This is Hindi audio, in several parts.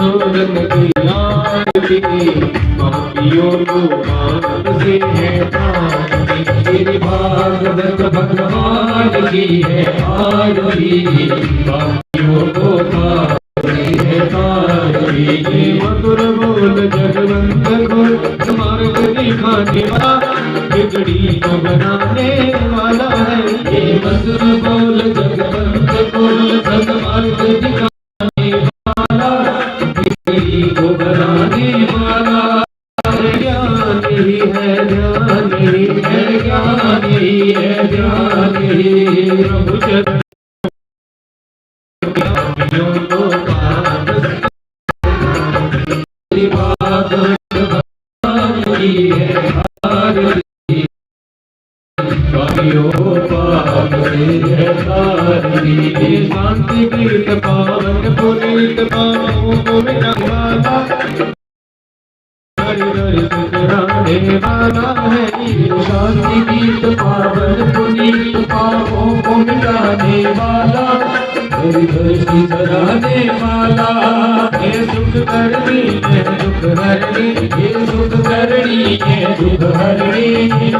सूरत की आरती, पापियों को पाप से है तारती। श्री भागवत भगवान की है आरती, पापियों को पाप से है तारती। मधुर बोल जगवंत को मार्ग दिखाने वाला, बिगड़ी को बनाने वाला है। ये मधुर बोल जगवंत को सन्मार्ग दिखाने वाला, बिगड़ी को बनाने वाला। ज्ञान ही है, ज्ञान ही है, ज्ञान ही है, ज्ञान ही। प्रभु चरण पापियों को पाप से शांति गीत पावन पुनीत पापों को मिटाने वाला है। शांति गीत पावन पुनीत पापों को मिटाने वाला, दृष्टि सराने वाला है। सुख करनी है दुख हरणी, ये सुख करनी है दुख हरणी।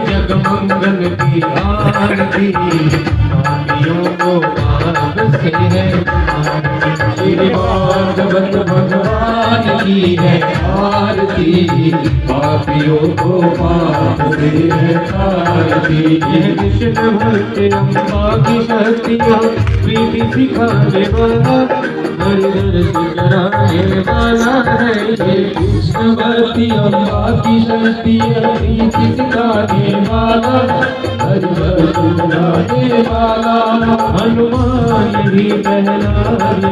जग मंगल की आरती, पापियों को पाप से है। श्री भागवत भगवान की है आरती, पापियों को पाप से है तारती। कृष्ण भक्त अम्बा की शक्तियाँ प्रीति सिखाने वाला, हरि दर्शन कराने वाला है। कृष्ण भक्त अम्बा की शक्तियाँ प्रीति सिखाने वाला, हरि दर्शन कराने वाला। हनुमान ही प्रहलाद,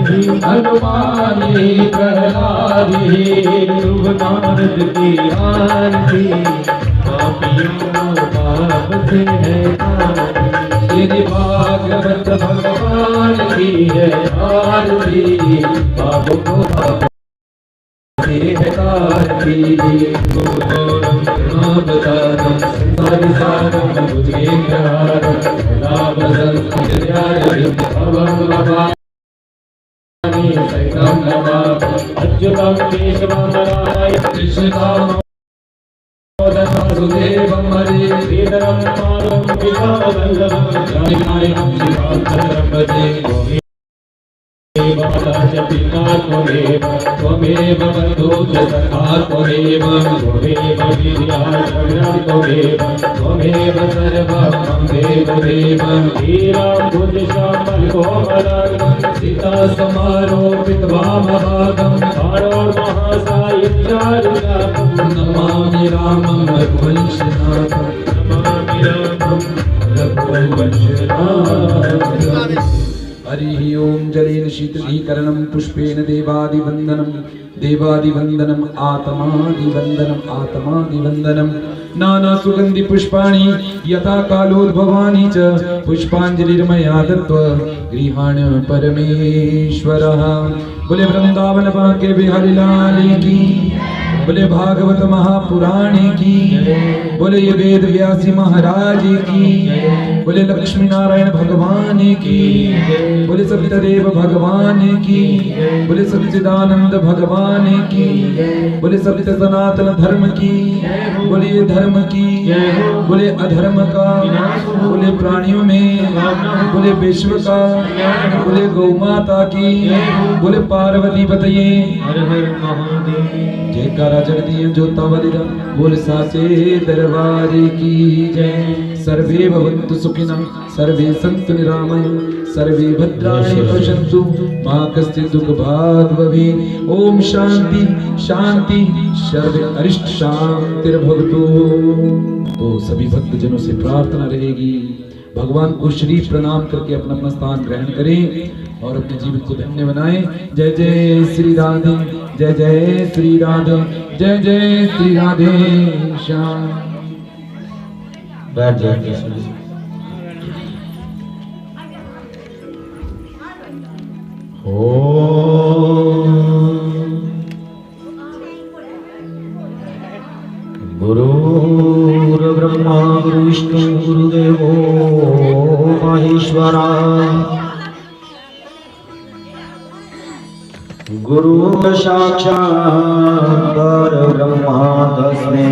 हनुमान ही प्रहलाद, शुभ नारद की आरती, पापियों को पाप से है तारती। श्री भागवत भगवान की है आरती, पापों को पाप से है तारती। गुरुगौरम कृपावतारम संसारसारम भुजगेन्द्रहारम, लाभसंख्यारहिं भवं भवानि सहितं नमामि। अच्युतं केशवं नारायणं कृष्णं वासुदेवं हरे, श्रीधरं माधवं पितामहं जानकीनायकं श्रीरामचन्द्रं भजे। माता च पिता त्वमेव, त्वमेव बन्धु च सखा त्वमेव, त्वमेव विद्या शरणं त्वमेव, त्वमेव सर्वं मम देवदेव। श्रीरामभुजश्यामलकोमलं सीता समारोपित वामभागं, बाणोर्महासायुज्जारुजातं। नमामि रामं रघुवंशनाथं, नमामि रामं रघुवंशनाथं। हरि ओम। जलेन शीतलीकरणं पुष्पेण देवादिवंदनम, देवादिवंदनम आत्मादिवंदनम, आत्मादिवंदनम। नाना सुगंधि पुष्पाणि यथा कालोद्भवानि च, पुष्पांजलिर्मया दत्त्वा गृहाण परमेश्वरः। बोले वृंदावन भाग्य बिहारी लाल की, बोले भागवत महापुराण की, बोले ये वेद व्यासी महाराज की, बोले लक्ष्मी नारायण भगवान की, बोले सत्यदेव भगवान की, बोले सच्चिदानंद भगवान की, बोले सत्य सनातन धर्म की, बोले धर्म की, बोले अधर्म का, बोले प्राणियों में, बोले विश्व का, बोले गौ माता की, बोले पार्वती पतये हर हर महादेव। जयकारा जगदीश ज्योतावली बोल साचे दरबार की जय। सर्वे भवन्तु सुखिनः, सर्वे सन्तु निरामया, सर्वे भद्राणि पश्यन्तु, मा कश्चित् दुःखभाग् भवेत्। ओम शांति शांति, सर्वे अरिष्ट शांतिर्भवतु। तो सभी भक्तजनों से प्रार्थना रहेगी, भगवान को श्री प्रणाम करके अपना अपना स्थान ग्रहण करें और अपने जीवन को धन्य बनाएं। जय जय श्री राधे, जय जय श्री राधे, जय जय श्री राधे श्याम। बैठ जाइए। गुरुर्ब्रह्मा गुरुविष्णु गुरुदेवो महेश्वरा। गुरु साक्षात् परब्रह्म तस्मै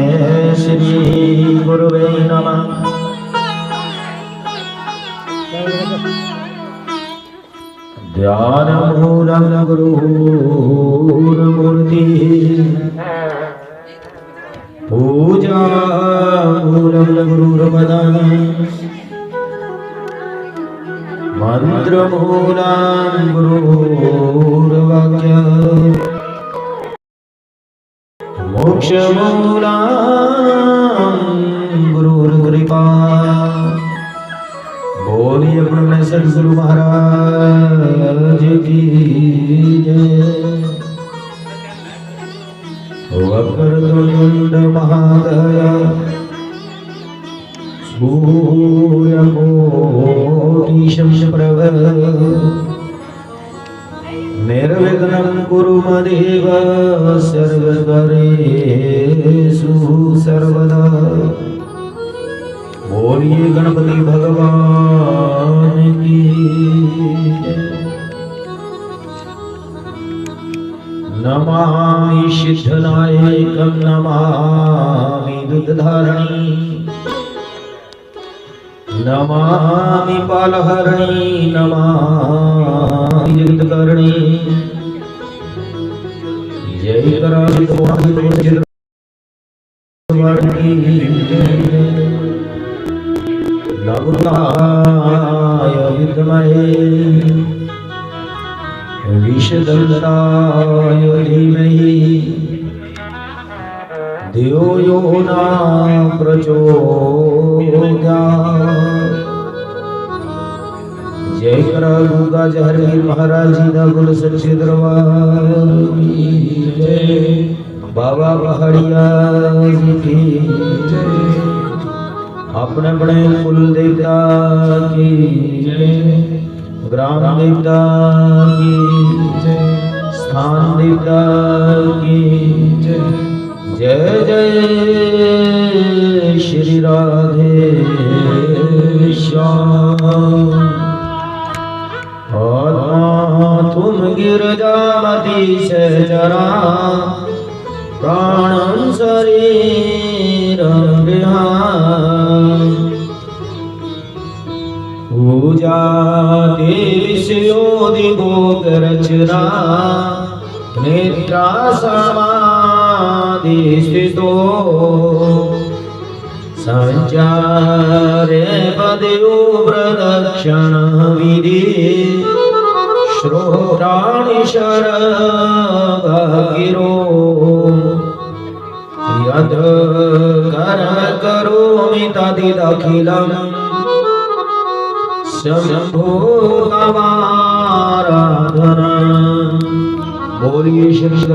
श्री गुरवे नमः। ध्यानमूलं गुरुर्मूर्ति पूजामूलं गुरुर्पदम् मंत्रमूलं गुरुर्वाक्य मोक्षमूलं गुरुर्कृपा। बोलिए अपने सद्गुरु महाराज की जय। वक्रतुंड महाकाय सूर्यकोटि समप्रभ निर्विघ्नं कुरु मदेव सर्वकार्येषु सर्वदा। बोलिए गणपति भगवान की जय। नमामि सिद्धनायकं नमामि दुग्धधारिणी नमामि पालहरणि नमामि जगत्कर्णी। जय नवग्रहाय विद्महे विषदन्ताय धीमहि धियो यो न प्रचोदयात्। जय करा गंगा जहरीर महाराज जी दा गुल सच्चे दरबार की जय। बाबा पहाड़िया जी की जय। अपने अपने कुल देवता की जय। ग्राम देवता की जय। स्थान देवता की जय। जय जय श्री राधे श्याम। तुम गिरजामती से जरा प्राणं शरीरं विहाय। पूजा देवी शिरोदिभोग रचना नेत्रा समाधि स्थितो। संचारे पदयो प्रदक्षिण विधि श्रोत्राणि शरगिरो। यद् कर्म करोमि तदिदखिलं शम्भो तवाराधना। बोलिए श्री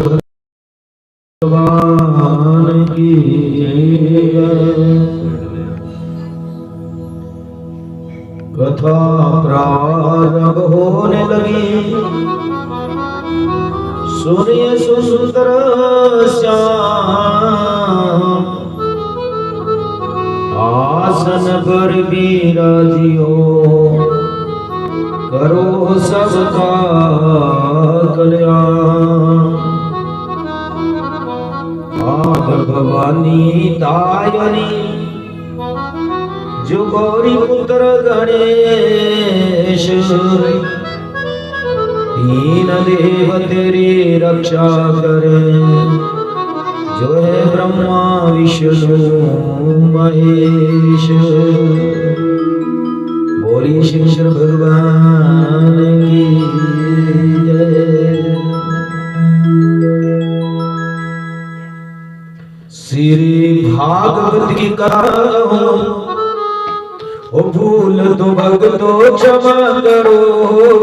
भगवान की जय। कथा प्रारंभ होने लगी। सूर्य सुंदर श्याम आसन पर विराजियो। करो सबका कल्याण। आद भवानी तायनी जो गौरी पुत्र गणेश। तीन देव तेरी रक्षा करे जो है ब्रह्मा विष्णु महेश। बोली शंकर भगवान की जय। श्री भागवत की कथा ओ भूल तो भगतो क्षमा करो।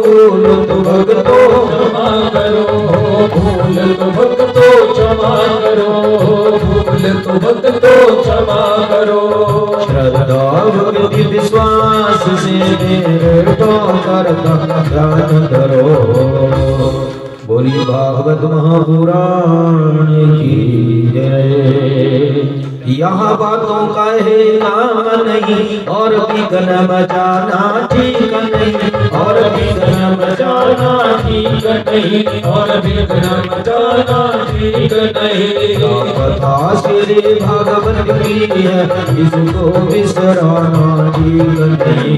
भूल तो भगतो क्षमा करो। भूल तो भगतो क्षमा करो। भूल तो भगतो क्षमा करो। श्रद्धा भक्ति विश्वास से मेरे तो करता ध्यान करो। बोली भागवत महापुराण की जय। यहाँ बातों का है नाम नहीं और विघ्न बजाना ठीक नहीं। और विघ्न बजाना ठीक नहीं, और विघ्न मचाना ठीक नहीं। कथा श्री भागवत की है, इसको बिसराना ठीक नहीं।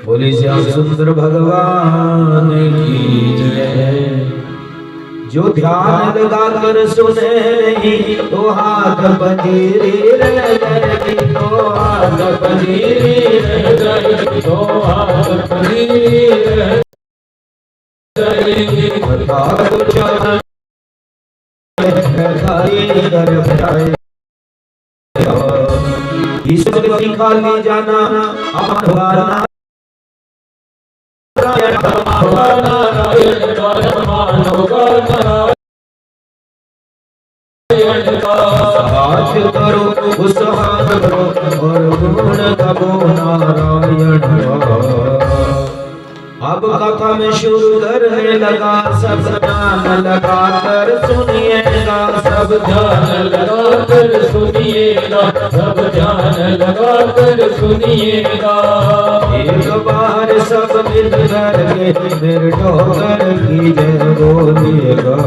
बोले श्याम सुंदर भगवान की जय। जो ध्यान लगा कर सुने नहीं, तो हाथ बंजीरी रह जाएगी, तो हाथ बंजीरी रह जाएगी, तो हाथ बंजीरी रह जाएगी। कथा को जाना ईश्वर की खाली जाना आह्वाना नारायण का मानो हाथ करो उस हाथ करो और गुण गाओ नारायण। अब कथा में शुरू करने लगा, सब ध्यान लगा कर सुनिएगा, सब ध्यान लगा कर सुनिएगा, सब ध्यान लगा कर सुनिएगा। एक बार सब मिल करके मेरे ठोकर की जय बोलिएगा।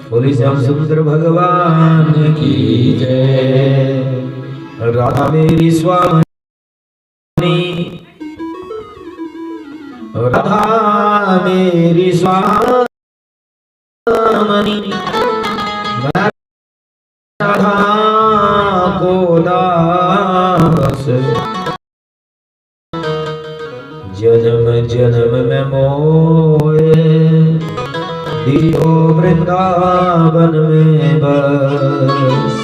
बोली श्याम सुंदर भगवान की जय। राधा मेरी स्वामी, राधा मेरी स्वामी, मैं राधा को दास जन्म जन्म में मोए, दियो वृंदावन में बस।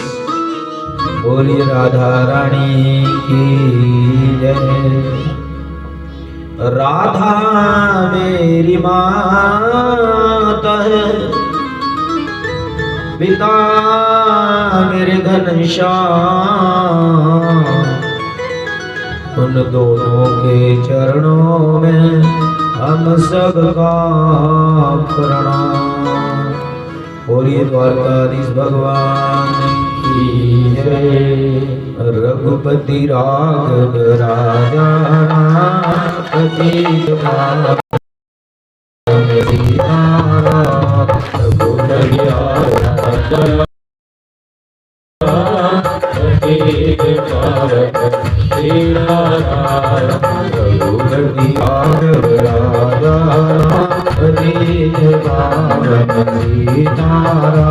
बोली राधा रानी की जय। राधा मेरी माता है, पिता मेरे घनश्याम, उन दोनों के चरणों में हम सबका प्रणाम। बोलिए द्वारकाधीश भगवान की जय। रघुपति राघव राजा पतित पावन सीताराम, रघुपति राघव पतित पावन सीताराम, रघुपति राघव राजा पतित पावन सीताराम,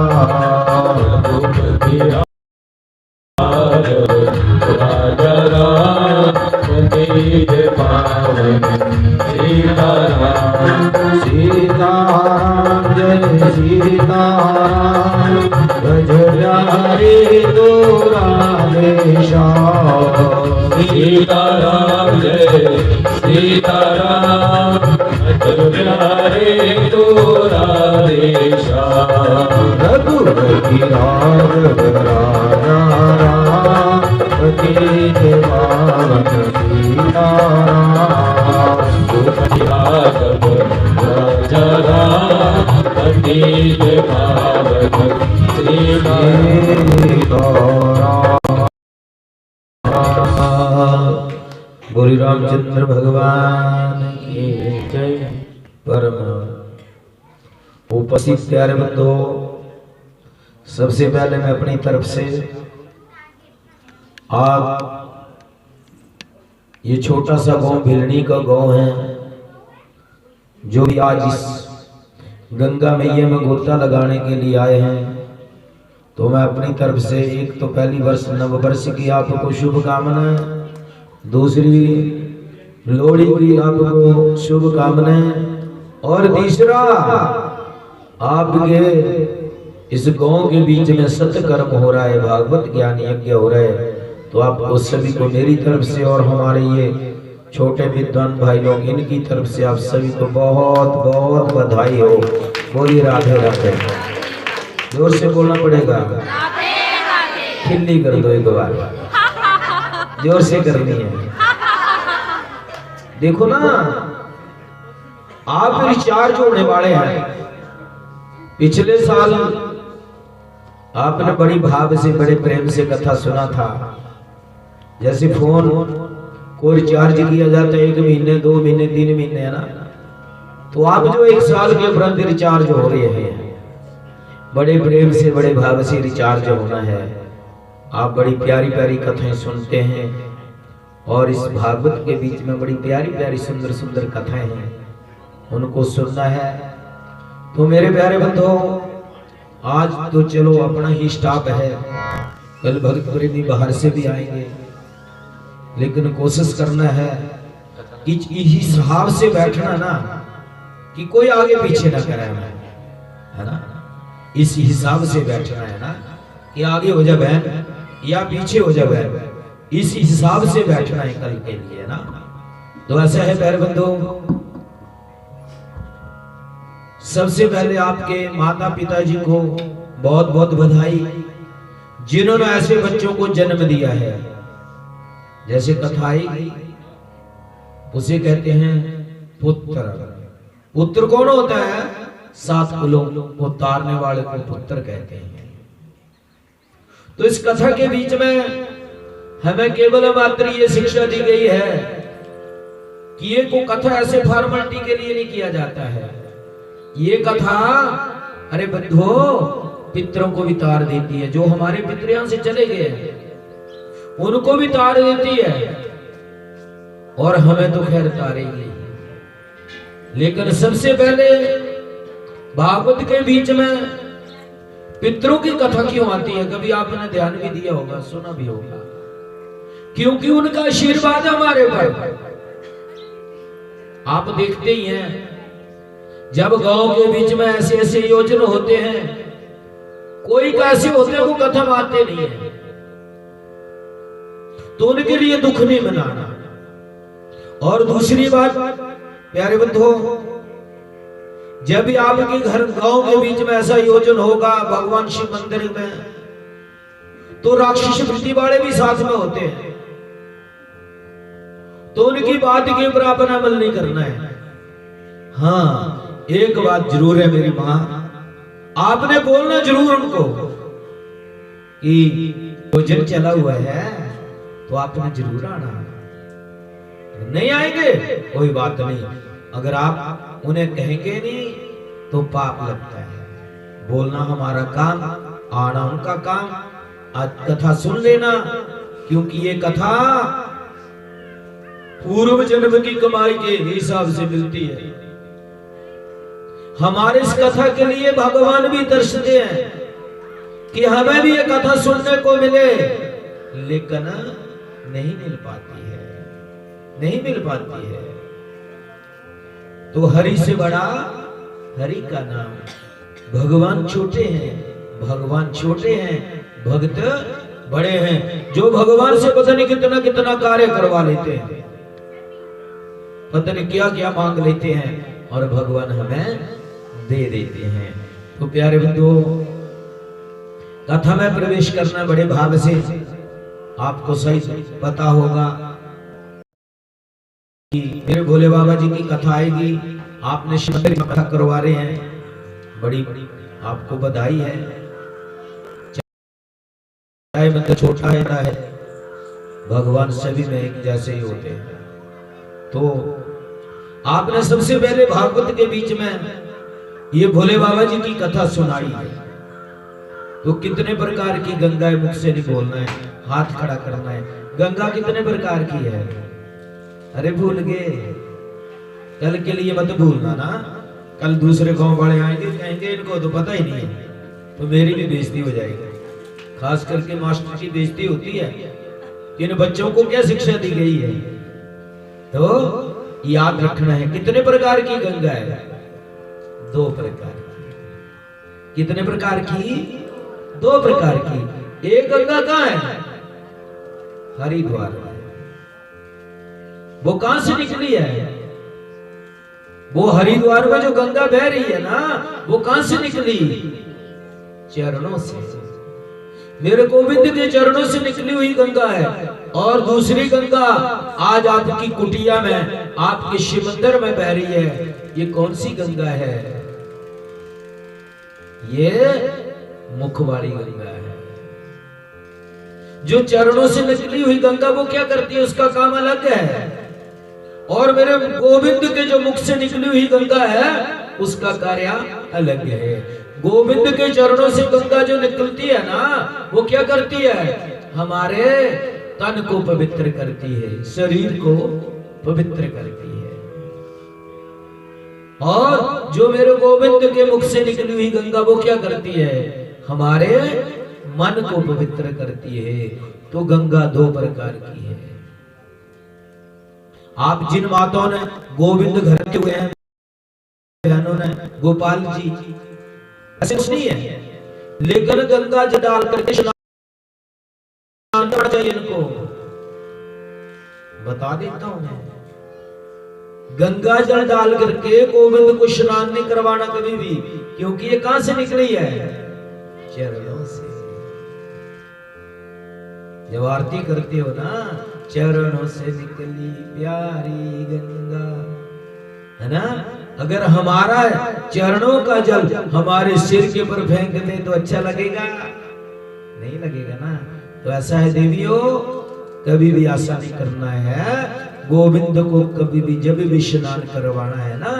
रघुपति राजा राम पतित पावन सीताराम। सीताराम जय सीताराम, भज प्यारे तो राधेश्याम। सीताराम जय सीताराम, भज प्यारे तो राधेश्याम। रघुपति राघव राजा राम पतित पावन सीताराम, रघुपति राघव राजा राम पतित पावन सीताराम। बोली रामचंद्र भगवान की जय। परम उपस्थित प्यारे बंधुओं, सबसे पहले मैं अपनी तरफ से आप ये छोटा सा गांव भिलनी का गांव है, जो भी आज इस गंगा मैया में गोता लगाने के लिए आए हैं, तो मैं अपनी तरफ से एक तो पहली वर्ष नव वर्ष की आपको शुभकामनाएं, दूसरी लोहड़ी की आपको शुभकामनाएं, और तीसरा आपके इस गांव के बीच में सत्कर्म हो रहा है, भागवत ज्ञान यज्ञ हो रहा है, तो आपको सभी को मेरी तरफ से और हमारे ये छोटे विद्वान भाई लोग इनकी तरफ से आप सभी को बहुत बहुत बधाई हो। बोलिए राधे राधे। जोर से बोलना पड़ेगा, खिल्ली कर दो एक बार, जोर से करनी है। देखो ना, आप रिचार्ज होने वाले हैं। पिछले साल आपने बड़ी भाव से बड़े प्रेम से कथा सुना था, जैसे फोन को रिचार्ज किया जाता है 1 महीने 2 महीने 3 महीने, है ना। तो आप जो 1 साल के उपरांत रिचार्ज हो रहे हैं, बड़े प्रेम से बड़े भाव से रिचार्ज होना है। आप बड़ी प्यारी प्यारी कथाएं सुनते हैं और इस भागवत के बीच में बड़ी प्यारी प्यारी सुंदर सुंदर कथाएं हैं, उनको सुनना है। तो मेरे प्यारे बंधुओं, आज तो चलो अपना ही स्टाफ है, कल भक्त प्रेमी बाहर से भी आएंगे, लेकिन कोशिश करना है कि इस हिसाब से बैठना ना कि कोई आगे पीछे ना करे हमें, है ना। इस हिसाब से बैठना है ना कि आगे हो जा बहन या पीछे हो जा बहन, इस हिसाब से बैठना है कल के लिए ना। तो ऐसा है प्यारे बंधुओं, सबसे पहले आपके माता पिता जी को बहुत बहुत बधाई, जिन्होंने ऐसे बच्चों को जन्म दिया है। जैसे कथाई उसे कहते हैं पुत्र। पुत्र कौन होता है? 7 कुलों को तारने वाले को पुत्र कहते हैं। तो इस कथा के बीच में हमें केवल मात्र ये शिक्षा दी गई है कि ये को कथा ऐसे फॉर्मेलिटी के लिए नहीं किया जाता है। ये कथा अरे बंधुओं पितरों को भी तार देती है। जो हमारे पितर यहां से चले गए उनको भी तार देती है और हमें तो खैर तारेगी। लेकिन सबसे पहले भागवत के बीच में पितरों की कथा क्यों आती है? कभी आपने ध्यान भी दिया होगा, सुना भी होगा, क्योंकि उनका आशीर्वाद हमारे पर। आप देखते ही हैं जब गांव के बीच में ऐसे ऐसे योजना होते हैं, कोई कैसे होते हैं वो कथा आते नहीं है, तो उनके लिए दुख नहीं मनाना। और दूसरी बात प्यारे बंधुओं, जब भी आपके घर गांव के बीच में ऐसा योजन होगा भगवान शिव मंदिर में, तो राक्षस वृत्ति वाले भी साथ में होते हैं, तो उनकी बात के ऊपर अपना अमल नहीं करना है। हाँ, एक बात जरूर है मेरी मां, आपने बोलना जरूर उनको कि योजन चला हुआ है तो आपने जरूर आना। नहीं आएंगे कोई बात नहीं, अगर आप उन्हें कहेंगे नहीं तो पाप लगता है। बोलना हमारा काम, आना उनका काम। आज कथा सुन लेना, क्योंकि ये कथा पूर्व जन्म की कमाई के हिसाब से मिलती है। हमारे इस कथा के लिए भगवान भी तरसते हैं कि हमें भी ये कथा सुनने को मिले, लेकिन नहीं मिल पाती है, नहीं मिल पाती है। तो हरि से बड़ा हरि का नाम। भगवान छोटे हैं, भगवान छोटे हैं, भक्त बड़े हैं, जो भगवान से पता नहीं कितना कितना कार्य करवा लेते हैं, पता नहीं क्या क्या मांग लेते हैं और भगवान हमें दे देते हैं। तो प्यारे बंधुओं, कथा में प्रवेश करना बड़े भाव से। आपको सही पता होगा कि मेरे भोले बाबा जी की कथा आएगी, आपने शिव मंदिर में कथा करवा रहे हैं, बड़ी आपको बधाई है। चाहे मंदिर छोटा है, भगवान सभी में एक जैसे ही होते हैं। तो आपने सबसे पहले भागवत के बीच में ये भोले बाबा जी की कथा सुनाई है। तो कितने प्रकार की गंगा है, मुख से नहीं बोलना है, हाथ खड़ा करना है। गंगा कितने प्रकार की है? अरे भूल गए, कल के लिए मत भूलना ना। कल दूसरे गांव वाले आएंगे, कहेंगे इनको तो पता ही नहीं है, तो मेरी भी बेइज्जती हो जाएगी। खास करके मास्टर की बेइज्जती होती है कि इन बच्चों को क्या शिक्षा दी गई है। तो याद रखना है कितने प्रकार की गंगा है? 2 प्रकार की। कितने प्रकार की? 2 प्रकार की। एक गंगा कहाँ है? हरिद्वार में। वो कहां से निकली है? वो हरिद्वार में जो गंगा बह रही है ना, वो कहां से निकली? चरणों से। मेरे गोविंद के चरणों से निकली हुई गंगा है। और दूसरी गंगा आज आपकी कुटिया में, आपके शिव मंदिर में बह रही है। ये कौन सी गंगा है? ये मुख वाली गंगा है। जो चरणों से निकली हुई गंगा वो क्या करती है? उसका काम अलग है। और मेरे गोविंद के जो मुख से निकली हुई गंगा है उसका कार्य अलग है। गोविंद के चरणों से गंगा जो निकलती है ना, वो क्या करती है? हमारे तन को पवित्र करती है, शरीर को पवित्र करती है। और जो मेरे गोविंद के मुख से निकली हुई गंगा वो क्या करती है? हमारे मन को पवित्र करती है। तो गंगा दो प्रकार की है। आप जिन माताओं ने गोविंद घर के हुए हैं, बहनों ने गोपाल जी, ऐसे कुछ नहीं है, लेकिन गंगा जल डाल करके स्नान करना चाहिए। इनको बता देता हूं मैं, गंगा जल डाल करके गोविंद को स्नान नहीं करवाना कभी भी, क्योंकि ये कहां से निकली है? चरणों से। जब आरती करते हो ना, चरणों से निकली प्यारी गंगा, है ना? अगर हमारा चरणों का जल हमारे सिर के ऊपर फेंक दे तो अच्छा लगेगा? नहीं लगेगा ना। तो ऐसा है देवियों, कभी भी ऐसा नहीं करना है। गोविंद को कभी भी जब भी स्नान करवाना है ना,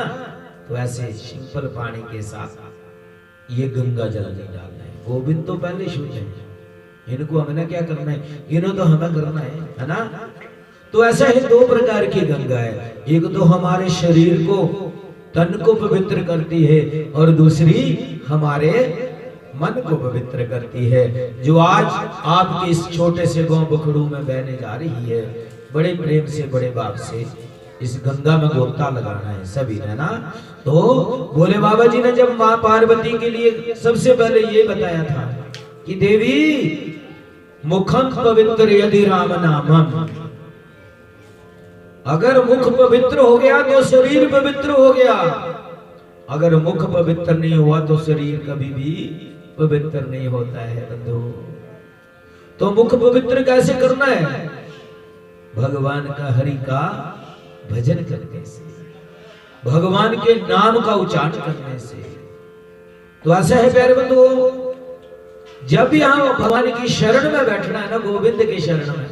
तो ऐसे सिंपल पानी के साथ ये गंगा जल नहीं डालना है। गोविंद तो पहले शुद्ध है, इनको हमने क्या करना है? इन्हों तो हमें करना है ना? तो ऐसा है, दो प्रकार की गंगा है। एक तो हमारे शरीर को, तन को पवित्र करती है, और दूसरी हमारे मन को पवित्र करती है, जो आज आपके इस छोटे से गांव बखड़ू में बहने जा रही है। बड़े प्रेम से, बड़े भाव से इस गंगा में गोता लगाना है सभी ने ना। तो भोले बाबा जी ने जब मां पार्वती के लिए सबसे पहले ये बताया था कि देवी मुखम पवित्र यदि राम नामम, अगर मुख पवित्र हो गया तो शरीर पवित्र हो गया, अगर मुख पवित्र नहीं हुआ तो शरीर कभी भी पवित्र नहीं होता है बंधु। तो मुख पवित्र कैसे करना है? भगवान का, हरि का भजन करने से, भगवान के नाम का उच्चारण करने से। तो ऐसा है प्यारे बंधु, जब भी हम भगवान की शरण में बैठना है ना, गोविंद की शरण में,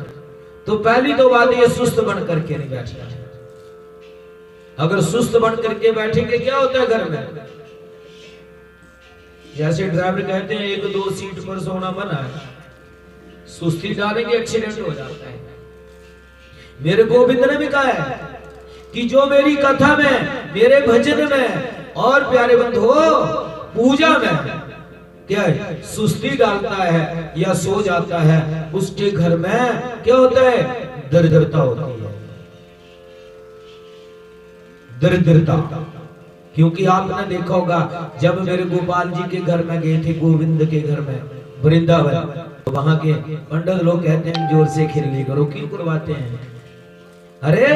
तो पहली तो बात ये सुस्त बन करके नहीं बैठना है। अगर सुस्त बन करके बैठेंगे क्या होता है घर में? जैसे ड्राइवर कहते हैं 1-2 सीट पर सोना मना है, सुस्ती डालेंगे एक्सीडेंट हो जाता है। मेरे गोविंद ने भी कहा है कि जो मेरी कथा में, मेरे भजन में और प्यारे बंधु पूजा में क्या है, सुस्ती डालता है या सो जाता है, उसके घर में क्या होता है? दरिद्रता होती है, दरिद्रता। क्योंकि आपने देखा होगा जब मेरे गोपाल जी के घर में गए थे, गोविंद के घर में वृंदावन, तो वहां के पंडित लोग कहते हैं जोर से खिल्ली करो। क्यों करवाते हैं? अरे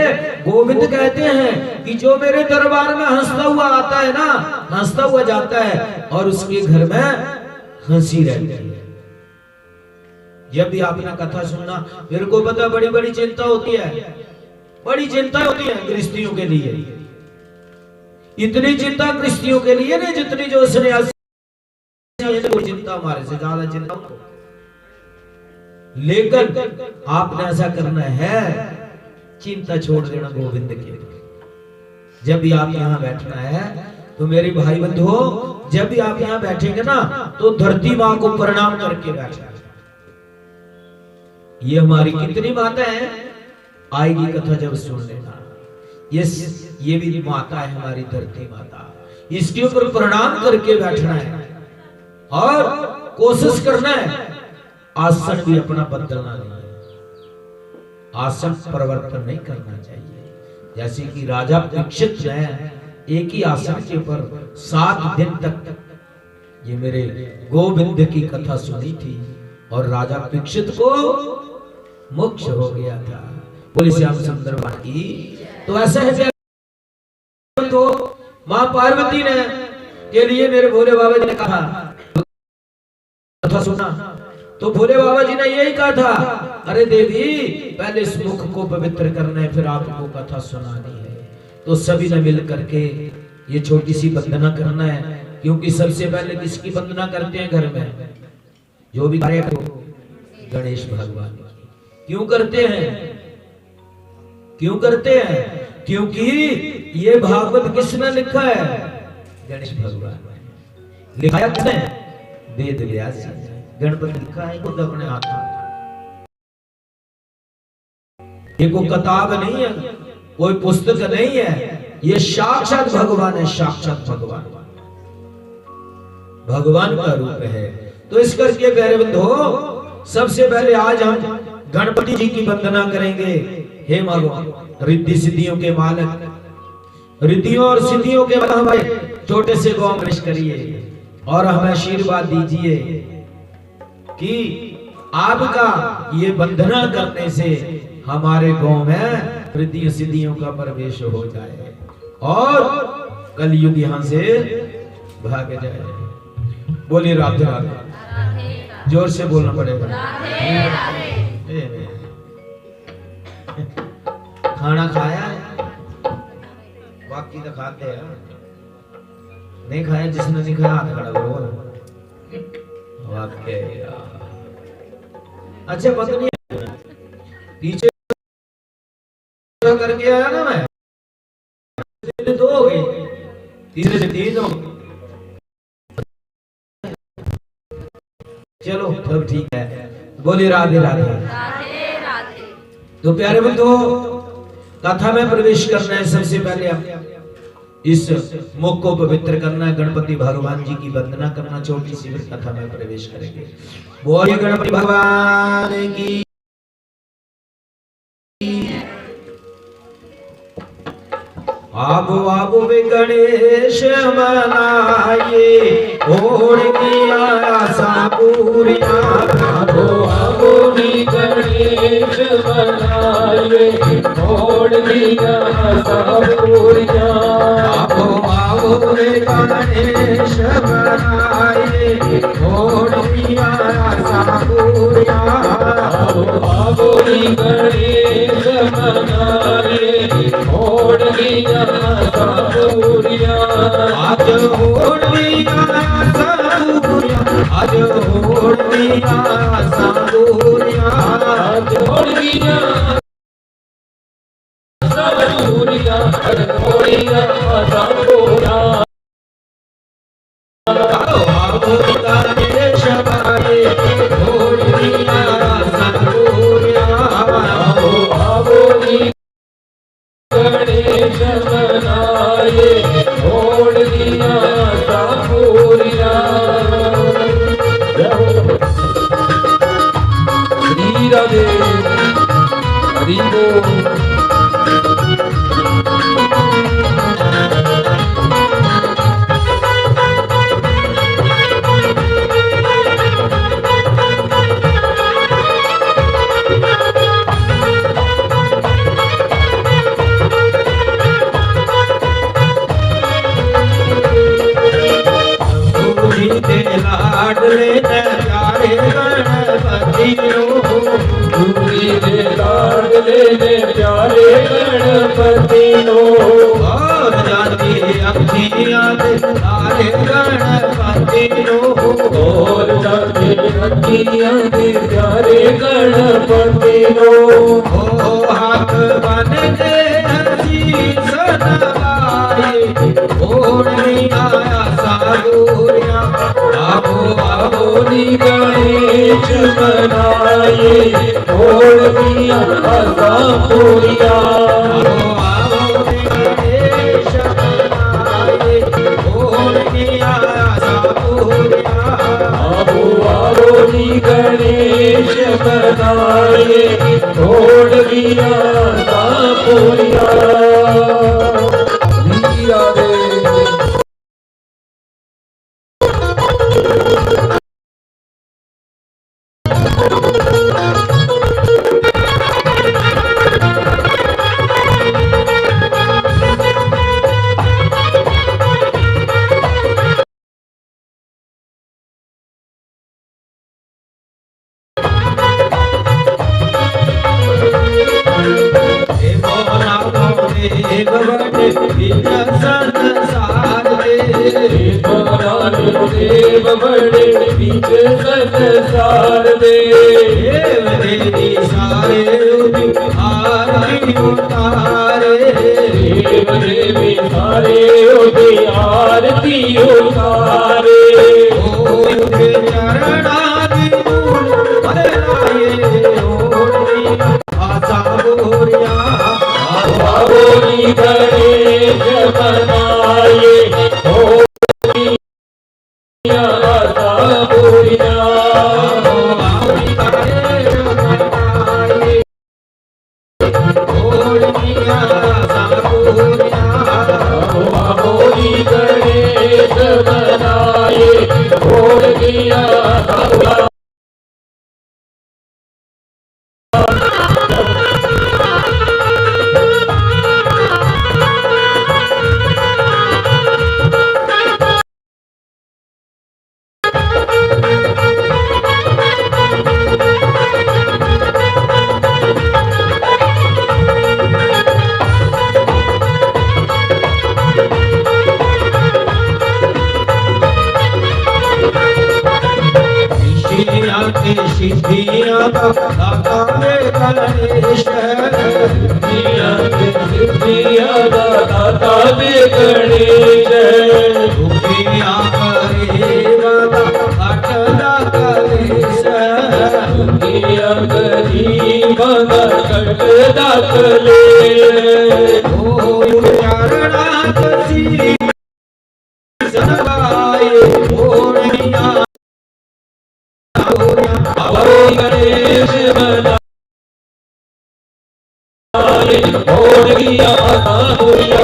गोविंद कहते हैं कि जो मेरे दरबार में हंसता हुआ आता है ना, हंसता हुआ जाता है, और उसके घर में हंसी रहती है। जब भी आपने कथा सुनना, मेरे को पता बड़ी बड़ी चिंता होती है, बड़ी चिंता होती है गृहस्थियों के लिए। इतनी चिंता गृहस्थियों के लिए नहीं जितनी जो सन्यासी चिंता, हमारे से ज्यादा चिंता। लेकिन आपने ऐसा करना है, चिंता छोड़ देना गोविंद के। जब भी आप यहाँ बैठना है तो मेरे भाई बंधुओं, जब भी आप यहाँ बैठेंगे ना, तो धरती माँ को प्रणाम करके बैठना। ये हमारी कितनी माता है, आएगी कथा जब सुन लेना। ये भी माता है हमारी धरती माता, इसके ऊपर प्रणाम करके बैठना है। और कोशिश करना है आसन भी अपना बदलना नहीं है, आसन परिवर्तन नहीं करना चाहिए। जैसे कि राजा परीक्षित ने एक ही आसन के ऊपर 7 दिन तक ये मेरे गोविंद की कथा सुनी थी, और राजा परीक्षित को मोक्ष हो गया था। बोले श्याम सुंदर की। तो ऐसा है, तो मां पार्वती ने के लिए मेरे भोले बाबा जी ने कहा कथा सुना, तो भोले बाबा जी ने यही कहा था, अरे देवी पहले इस मुख को पवित्र करना है, फिर आपको कथा सुनानी है। तो सभी ने मिल करके ये छोटी सी वंदना करना है, क्योंकि सबसे पहले किसकी वंदना करते हैं घर में? जो भी कार्य को, गणेश भगवान की। क्यों करते हैं? क्यों करते हैं? क्योंकि ये भागवत किसने लिखा है? गणेश भगवान ने लिखाया। किसने? वेद व्यास जी ने। गणपति लिखा है खुद अपने हाथ में। ये कोई किताब नहीं है, कोई पुस्तक नहीं है, ये साक्षात भगवान है, साक्षात भगवान, भगवान का रूप है। तो इस करके प्यारे बंधुओं, सबसे पहले आज हम गणपति जी की वंदना करेंगे। हे भगवान, रिद्धि सिद्धियों के मालिक, रिद्धियों और सिद्धियों के हमारे छोटे से गांव में करिए और हमें आशीर्वाद दीजिए कि आपका ये वंदना करने से हमारे गांव में रिद्धि सिद्धियों का प्रवेश हो जाए और कलयुग यहां से भाग जाए। बोलिए राधे राधे। जोर से बोलना पड़ेगा। खाना खाया है? बाकी तो खाते हैं। नहीं खाया? जिसने नहीं खाया हाथ खड़ा करो। अच्छा पता नहीं पीछे करके आया ना मैं, दो हो गई, तीसरे से तीन हो। चलो सब ठीक है। बोलिए राधे राधे। तो प्यारे बंधुओं, कथा में प्रवेश करना है। सबसे पहले हम इस मुख को पवित्र करना है, गणपति भगवान जी की वंदना करना। छोटी सी कथा में प्रवेश करेंगे। बोलिए गणपति भगवान की। आबो वे गणेश मनाए, ओढ़ किया आशा पूरिया। आबो वे गणेश मनाए, ओढ़ किया आशा पूरिया। आबो वे गणेश मनाए, ओढ़ किया आशा पूरिया। आबो वे गणेश मनाए, ओढ़ किया आशा पूरिया। आज ओढ़ लिया आशा पूरिया, आज ओढ़ लिया आशा पूरिया, आज ओढ़ लिया आशा पूरिया, आज ओढ़ लिया आशा पूरिया। आबो गणेश मनाए, ओढ़ लिया आशा पूरिया। आबो गणेश मनाए, ओढ़ लिया आशा पूरिया। श्री राधे हरि बोल। लाडले प्यारे गणपति पूरी दे लाडले प्यारे गणपति और जानकी अखियां दे प्यारे गणपति और जानकी अखियां दे प्यारे गणपति ओ हाथ बन दे आशीष नवाए, ओढ़ लिया आशा पूरिया। आबो नी गणेश मनाए, ओढ़ लिया आशा पूरिया। आबो गणेश मनाए, ओढ़ लिया आशा पूरिया। आबो नी गणेश मनाए, ओढ़ लिया आशा पूरिया। राधे देव बड़े बीच संसार दे, देव देवी सारे आरती उतारे, देव देवी सारे ओढ़े आरती उतारे। उनके चरणादि धूल बदलाए, ओढ़िया आशा बोरिया, बोली गणेश बनाए, ओढ़िया आशा बोरिया। बोली गणेश बनाए, ओढ़िया आशा। सिद्धियां दाता रे गणेश, सिद्धियां दाता रे गणेश। दुखियां गरीब हटदा कलेश, दुखियां गरीब हटदा कलेश। चरणात शीश नवाए, ओढ़िया गणेश बनाए, ओढ़िया आशा बोरिया।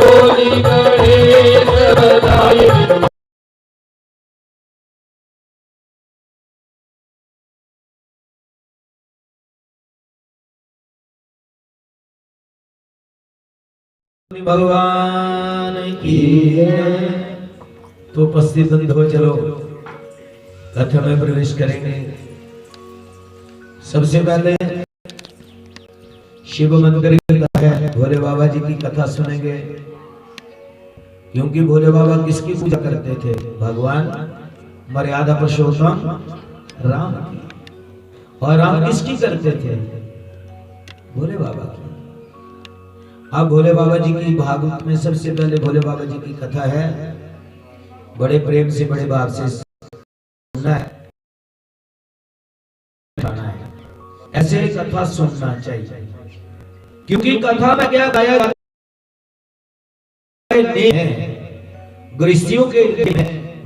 बोली गणेश बनाए। भगवान की जय। तो उपस्थित बंधुओं, चलो कथा में प्रवेश करेंगे। सबसे पहले शिव मंदिर की कथा है, भोले बाबा जी की कथा सुनेंगे। क्योंकि भोले बाबा किसकी पूजा करते थे? भगवान मर्यादा पुरुषोत्तम राम की। और राम किसकी करते थे? भोले बाबा की। अब भोले बाबा जी की भागवत में सबसे पहले भोले बाबा जी की कथा है। बड़े प्रेम से बड़े भाव से सुनना है, ऐसे कथा सुनना चाहिए। क्योंकि कथा में क्या गाया नेम है, गृहस्थियों के लिए,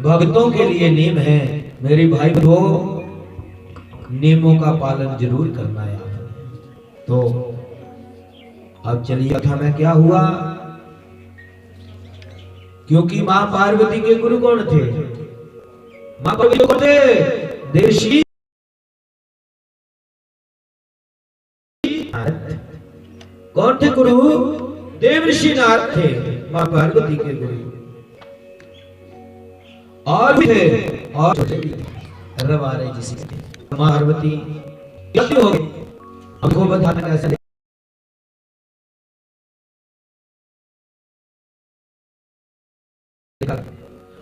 भक्तों के लिए नेम है। मेरे भाई को नियमों का पालन जरूर करना है। तो अब चलिए कथा में क्या हुआ। क्योंकि मां पार्वती के गुरु कौन थे? मां पार्वती कौन थे? देवर्षि कौन थे गुरु? देवर्षि नारद थे मां पार्वती के गुरु। और भी थे, और रवारे जिसे मां पार्वती कैसे हो गई हमको बताना कैसे।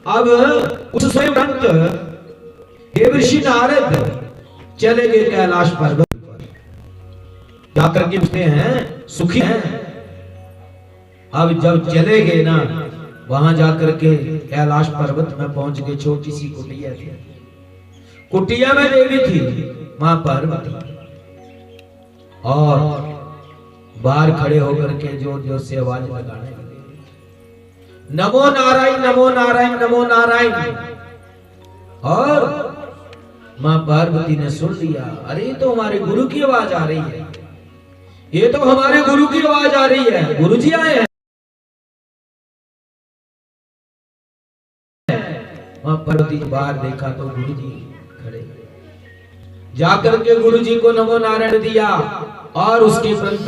अब उस स्वयं देवर्षि नारद चले गए कैलाश पर्वत पर। जाकर के पूछते हैं सुखी हैं? अब जब चले गए ना, वहां जाकर के कैलाश पर्वत में पहुंच गए। छोटी सी कुटिया थी, कुटिया में देवी थी मां पार्वती। और बाहर खड़े होकर के जोर जोर से आवाज लगाने लगे, नमो नारायण नमो नारायण नमो नारायण। और मां पार्वती ने सुन लिया, अरे ये तो हमारे गुरु की आवाज आ रही है, ये तो हमारे गुरु की आवाज आ रही है, गुरु जी आए हैं। मां पार्वती बाहर देखा तो गुरु जी खड़े। जाकर के गुरु जी को नमो नारायण दिया और उसके तुरंत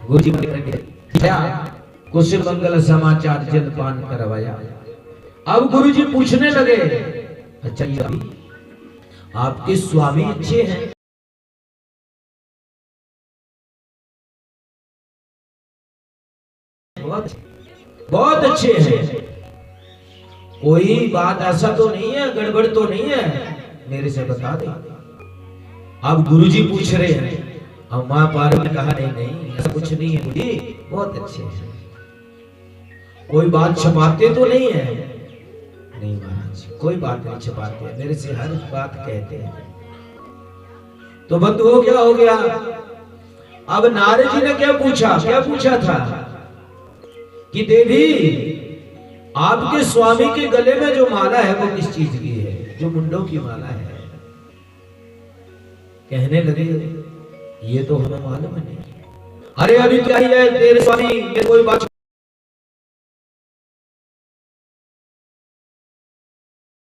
गुरु जी कुछ मंगल समाचार जलपान करवाया। अब गुरुजी पूछने लगे, अच्छा आपके स्वामी अच्छे हैं? बहुत अच्छे हैं। कोई बात ऐसा तो नहीं है, गड़बड़ तो नहीं है, मेरे से बता दे। अब गुरुजी पूछ रहे हैं, अब माँ पार्वती ने कहा नहीं नहीं ऐसा कुछ नहीं है गुरुजी, बहुत अच्छे हैं, कोई बात छुपाते तो नहीं है? नहीं महाराज कोई बात नहीं छुपाते, मेरे से हर बात कहते हैं। तो बंधुओं क्या हो गया? अब नारद जी ने क्या पूछा था कि देवी आपके स्वामी के गले में जो माला है वो किस चीज की है, जो मुंडों की माला है? कहने लगे ये तो हमें मालूम नहीं। अरे अभी क्या है तेरे स्वामी ये कोई बात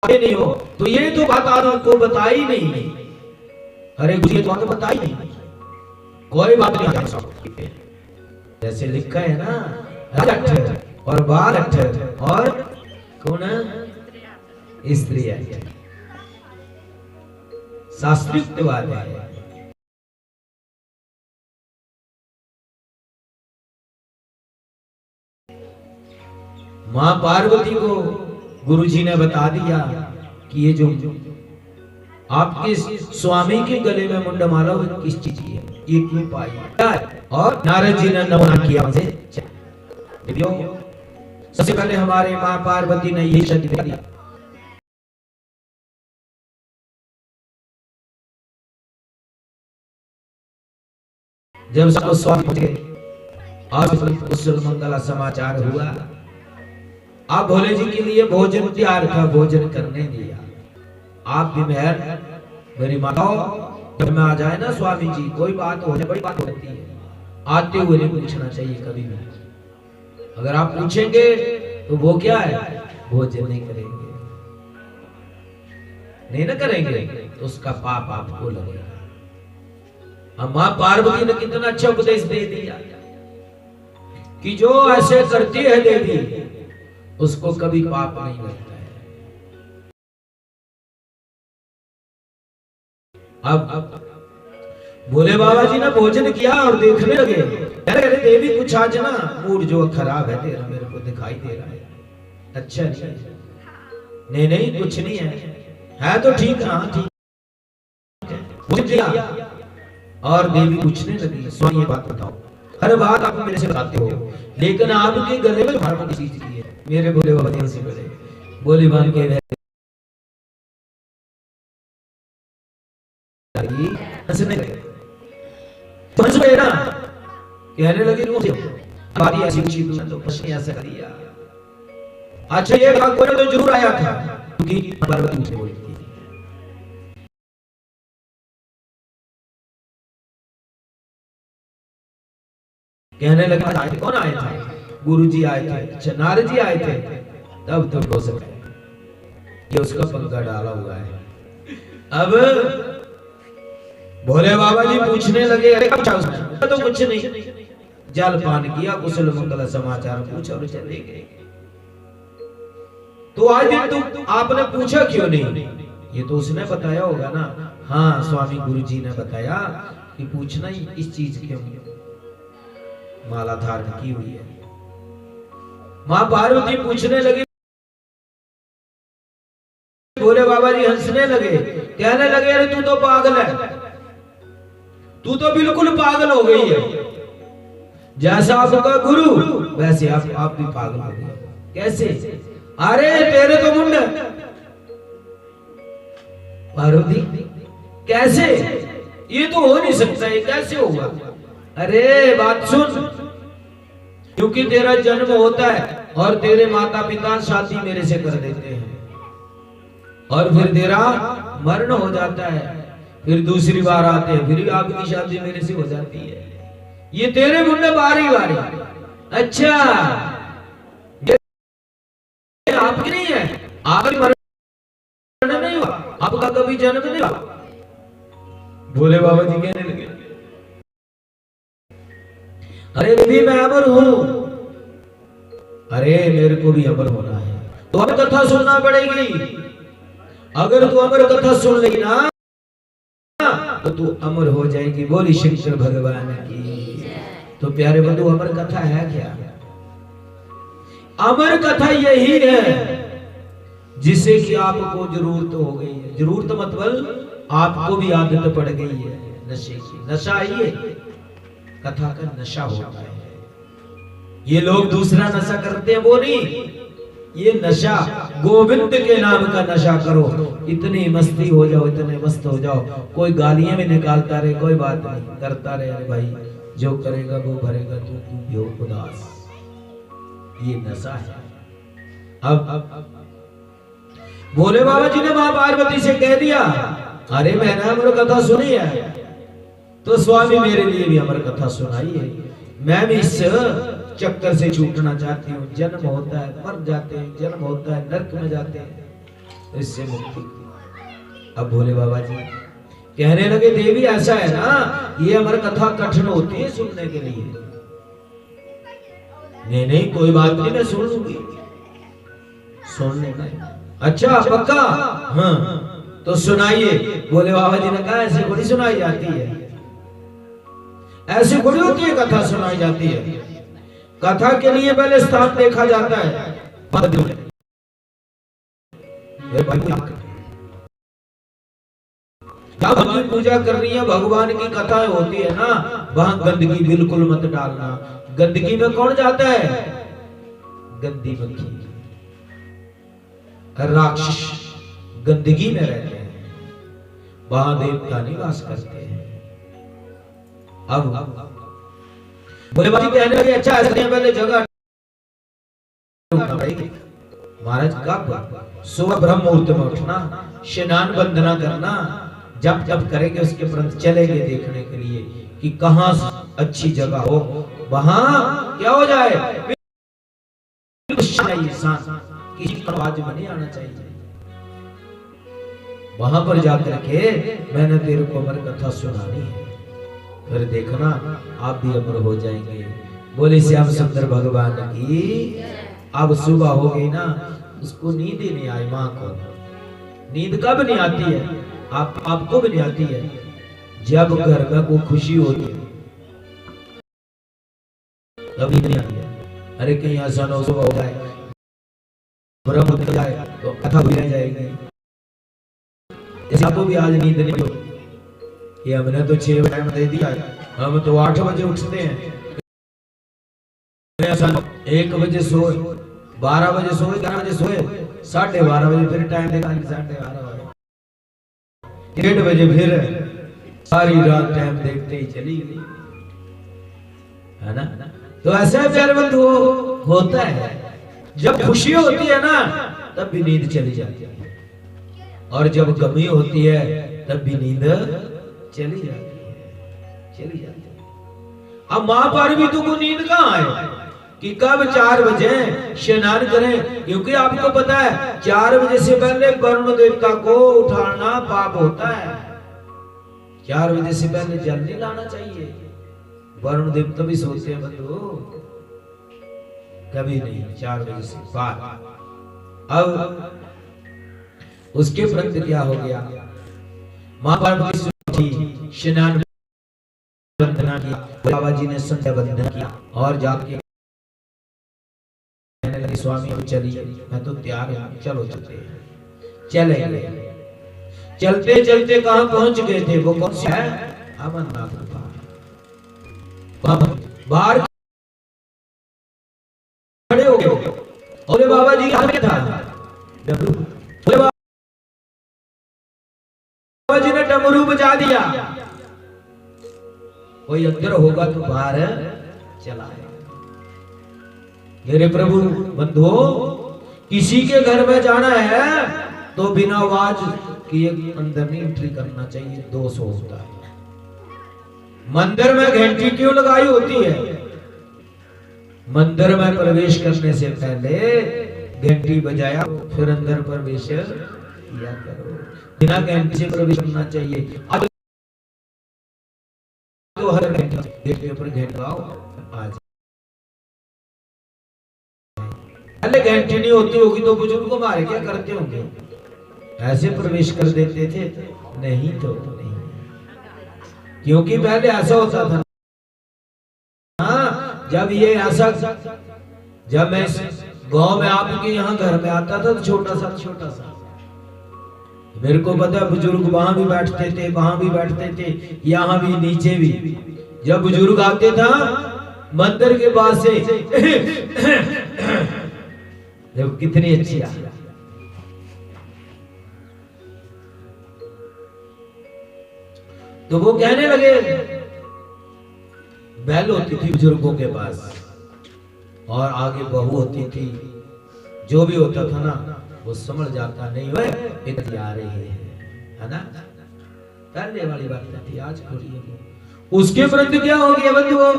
नहीं हो तो ये तो बात आपको बताई नहीं। अरे ये तो आपको बताई नहीं, कोई बात नहीं। जैसे लिखा है ना, अठ और बाल अठ और कौन स्त्री है, शास्त्रोक्त बात है। मां पार्वती को गुरुजी ने बता दिया कि ये जो आपके स्वामी के गले में मुंडमाला वो किस चीज की है, ये क्यों पाई? और नारद जी ने नमना किया हमसे। सबसे पहले हमारे मां पार्वती ने यही शब्द दिया, जब सब स्वामी पहुंचे और कुशल मंगला समाचार हुआ, आप भोले जी के लिए भोजन तैयार था, भोजन करने दिया। आप भी मेहर मेरी माताओं जब में आ जाए ना स्वामी जी, कोई बात होने बड़ी बात होती है, आते हुए नहीं पूछना चाहिए कभी भी। अगर आप पूछेंगे तो वो क्या है, भोजन नहीं करेंगे, नहीं ना करेंगे तो उसका पाप आपको लगेगा। अब मां पार्वती ने कितना अच्छा उपदेश दे दिया कि जो ऐसे करती है देवी उसको कभी पाप नहीं लगता है। अब भोले बाबा जी ने भोजन किया और देखने लगे, अरे देवी कुछ आज ना मूड जो खराब है तेरा, मेरे को दिखाई दे रहा है, अच्छा नहीं नहीं कुछ नहीं है तो ठीक है, हाँ ठीक है। और देवी पूछने लगी, स्वामी ये बात बताओ, हर बात आप मेरे से बताते हो लेकिन आपके गले में माला किस चीज की है? मेरे भोले बाबा जी से बोले, बोले बान के हंसने लगे, तो हंस गए ना, कहने लगे हमारी ऐसी खुशी तो पश्चिम ऐसा कर दिया। अच्छा ये कोई तो जरूर आया था क्योंकि पार्वती मुझे बोलती थी। कहने लगा कौन आए थे? गुरुजी आए थे। अच्छा नारद जी आए थे, तब तो हो सकता है ये उसका पंखा डाला हुआ है। अब भोले बाबा जी पूछने लगे, अरे क्या उसने? तो कुछ नहीं, जल पान किया, कुशल मंगल समाचार पूछा और चले गए। तो आज दिन तुम आपने पूछा क्यों नहीं? ये तो उसने बताया होगा ना। हाँ स्वामी गुरुजी ने बताया कि पूछना ही इस चीज क्यों माला धारण की हुई है। मां पार्वती पूछने लगी, भोले बाबा जी हंसने लगे, कहने लगे अरे तू तो पागल है, तू तो बिल्कुल पागल हो गई है, जैसा आपका गुरु वैसे आप भी पागल हो गए। कैसे? अरे तेरे तो मुंड। पार्वती कैसे? ये तो हो नहीं सकता, ये कैसे होगा? अरे बात सुन, क्योंकि तेरा जन्म होता है और तेरे माता पिता शादी मेरे से कर देते हैं और फिर तेरा मरण हो जाता है, फिर दूसरी बार आते हैं, फिर आपकी शादी मेरे से हो जाती है। ये तेरे मुंडे बारी बारी। अच्छा ये आपकी नहीं है, आपका मरण नहीं हुआ, आपका कभी जन्म नहीं हुआ। भोले बाबा जी कहने लगे, अरे भी मैं अमर हूं, अरे मेरे को भी अमर होना है तो हमें कथा सुनना पड़ेगी। अगर तू अमर कथा सुन लेगी ना तो तू अमर हो जाएगी। बोली शंकर भगवान की। तो प्यारे बंधु अमर कथा है क्या? अमर कथा यही है जिससे कि आपको जरूरत हो गई है। जरूरत मतलब आपको भी आदत पड़ गई है नशे की। नशा ये कथा का नशा होता है। ये लोग दूसरा नशा करते हैं वो नहीं, ये नशा गोविंद के नाम का नशा करो। इतनी मस्ती हो जाओ, इतने मस्त हो जाओ, कोई गालियां भी निकालता रहे कोई बात नहीं, करता रहे। अरे भाई जो करेगा वो भरेगा, तू भी हो उदास। ये नशा है। अब भोले बाबा जी ने मां पार्वती से कह दिया, अरे मैंने अमर कथा सुनी है तो स्वामी मेरे लिए भी अमर कथा सुनाइए। मैं भी इस चक्कर से छूटना चाहती हूँ। जन्म होता है मर जाते हैं, जन्म होता है नरक में जाते हैं, तो इससे मुक्ति। अब भोले बाबा जी कहने लगे, देवी ऐसा है ना, ये अमर कथा कठिन होती है सुनने के लिए। नहीं कोई बात नहीं, मैं सुन लूंगी, सुन लेना। अच्छा पक्का? हाँ तो सुनाइए। भोले बाबा जी ने कहा, ऐसे थोड़ी सुनाई जाती है, ऐसे थोड़ी होती है कथा सुनाई जाती है। कथा के लिए पहले स्थान देखा जाता है। भगवान की पूजा कर रही है, भगवान की कथाएं होती है ना, वहां गंदगी बिल्कुल मत डालना। गंदगी में कौन जाता है? गंदी मक्खी, राक्षस गंदगी में रहते हैं, वहां देवता निवास करते हैं। अब बोले बाबा जी कहने लगे, अच्छा ऐसे पहले जगह महाराज कब? सुबह ब्रह्म मुहूर्त में उठना, स्नान वंदना करना, जब जब करेंगे उसके परंत चलेंगे देखने के लिए कि कहां अच्छी जगह हो, वहां क्या हो जाए, इंसान किसी को आवाज में नहीं आना चाहिए। वहां पर जाकर के मैंने तेरे को अमर कथा सुनानी है, फिर देखना आप भी अमर हो जाएंगे। बोले श्याम सुंदर भगवान की। अब सुबह हो गई ना, उसको नींद ही नहीं आई। मां को नींद कब नहीं आती है? आपको भी नहीं आती है? जब घर में कोई खुशी होती है तभी नहीं आती है। अरे कहीं ऐसा ना सुबह हो जाए, ब्रह्म उठ जाए तो कथा भूल जाएगी। जैसे आपको भी आज नींद नहीं हो, ये हमने तो 6 बजे टाइम दे दिया, हम तो 8 बजे उठते हैं। 1 बजे सोए, 12 बजे सोए, 11 बजे सोए, 12:30 बजे फिर टाइम देखा 12:30 बजे, 1:30 बजे फिर सारी रात टाइम देखते ही चली गई, है ना? तो ऐसा प्यारे बंधु होता है। जब खुशी होती है ना तब भी नींद चली जाती है, और जब गमी होती है तब भी नींद चली जाती है। अब मां पार्वती को नींद कहां आए कि कब 4 बजे स्नान करें, क्योंकि आपको पता है 4 बजे से पहले वरुण देवता को उठाना पाप होता है। 4 बजे से पहले जल नहीं लाना चाहिए। वरुण देवता भी सोते हैं बंधु, कभी नहीं 4 बजे से बाद। अब उसके प्रति क्या हो गया, मां पार्वती स्नान वंदना किया, बाबा जी ने संध्या वंदना किया, और जाके कहने लगे, स्वामी अब चलिए, मैं तो तैयार हूं, चलो चलते हैं। चले चलते चलते कहां पहुंच गए थे? वो कौन सा है? अमरनाथ बाहर खड़े हो गए। बोले बाबा जी हाथ में था डमरू, बोले बाबा जी ने डमरू बजा दिया। कोई अंदर होगा तो बाहर चला है। मेरे प्रभु बंधुओं, किसी के घर में जाना है तो बिना आवाज किए अंदर नहीं एंट्री करना चाहिए, दोष होता है। मंदिर में घंटी क्यों लगाई होती है? मंदिर में प्रवेश करने से पहले घंटी बजाया फिर अंदर प्रवेश किया करो। बिना घंटी से प्रवेश करना चाहिए। अब तो हर घंटे के ऊपर घंटाओ आज पहले घंटी नहीं होती होगी तो बुजुर्ग हमारे क्या करते होंगे? ऐसे प्रवेश कर देते थे? नहीं तो नहीं, क्योंकि पहले ऐसा होता था। हाँ, जब ये ऐसा, जब मैं गांव में आपके यहाँ घर में आता था तो छोटा सा मेरे को पता है, बुजुर्ग वहां भी बैठते थे, वहां भी बैठते थे, यहाँ भी, नीचे भी। जब बुजुर्ग आते था मंदिर के पास से देखो कितनी अच्छी आ, तो वो कहने लगे, बैल होती थी बुजुर्गों के पास और आगे बहू होती थी, जो भी होता था ना वो समझ जाता, नहीं वे इतनी आ रही है ना, पहले वाली बात थी, आज थोड़ी है। उसके प्रति क्या हो गया बंधुओं,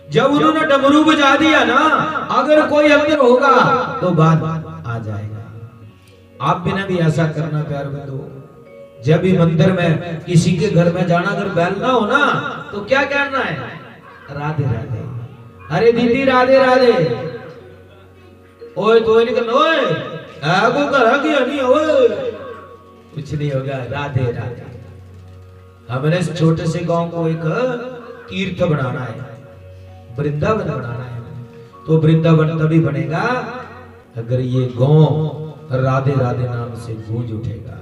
जब उन्होंने डमरू बजा दिया ना, अगर कोई अंदर होगा तो बात आ जाएगा। आप बिना भी ऐसा करना प्यार बंधुओं, जब भी मंदिर में किसी के घर में जाना, अगर बैल ना हो ना तो क्या कहना है, राधे राधे, अरे दीदी राधे राधे, ओए तो नहीं करना, ओए आगो करा गया नहीं, ओए कुछ नहीं होगा, राधे राधे। हमने इस छोटे से गांव को एक तीर्थ बनाना है, वृंदावन बनाना है, तो वृंदावन तभी बनेगा अगर ये गांव राधे राधे नाम से गूंज उठेगा।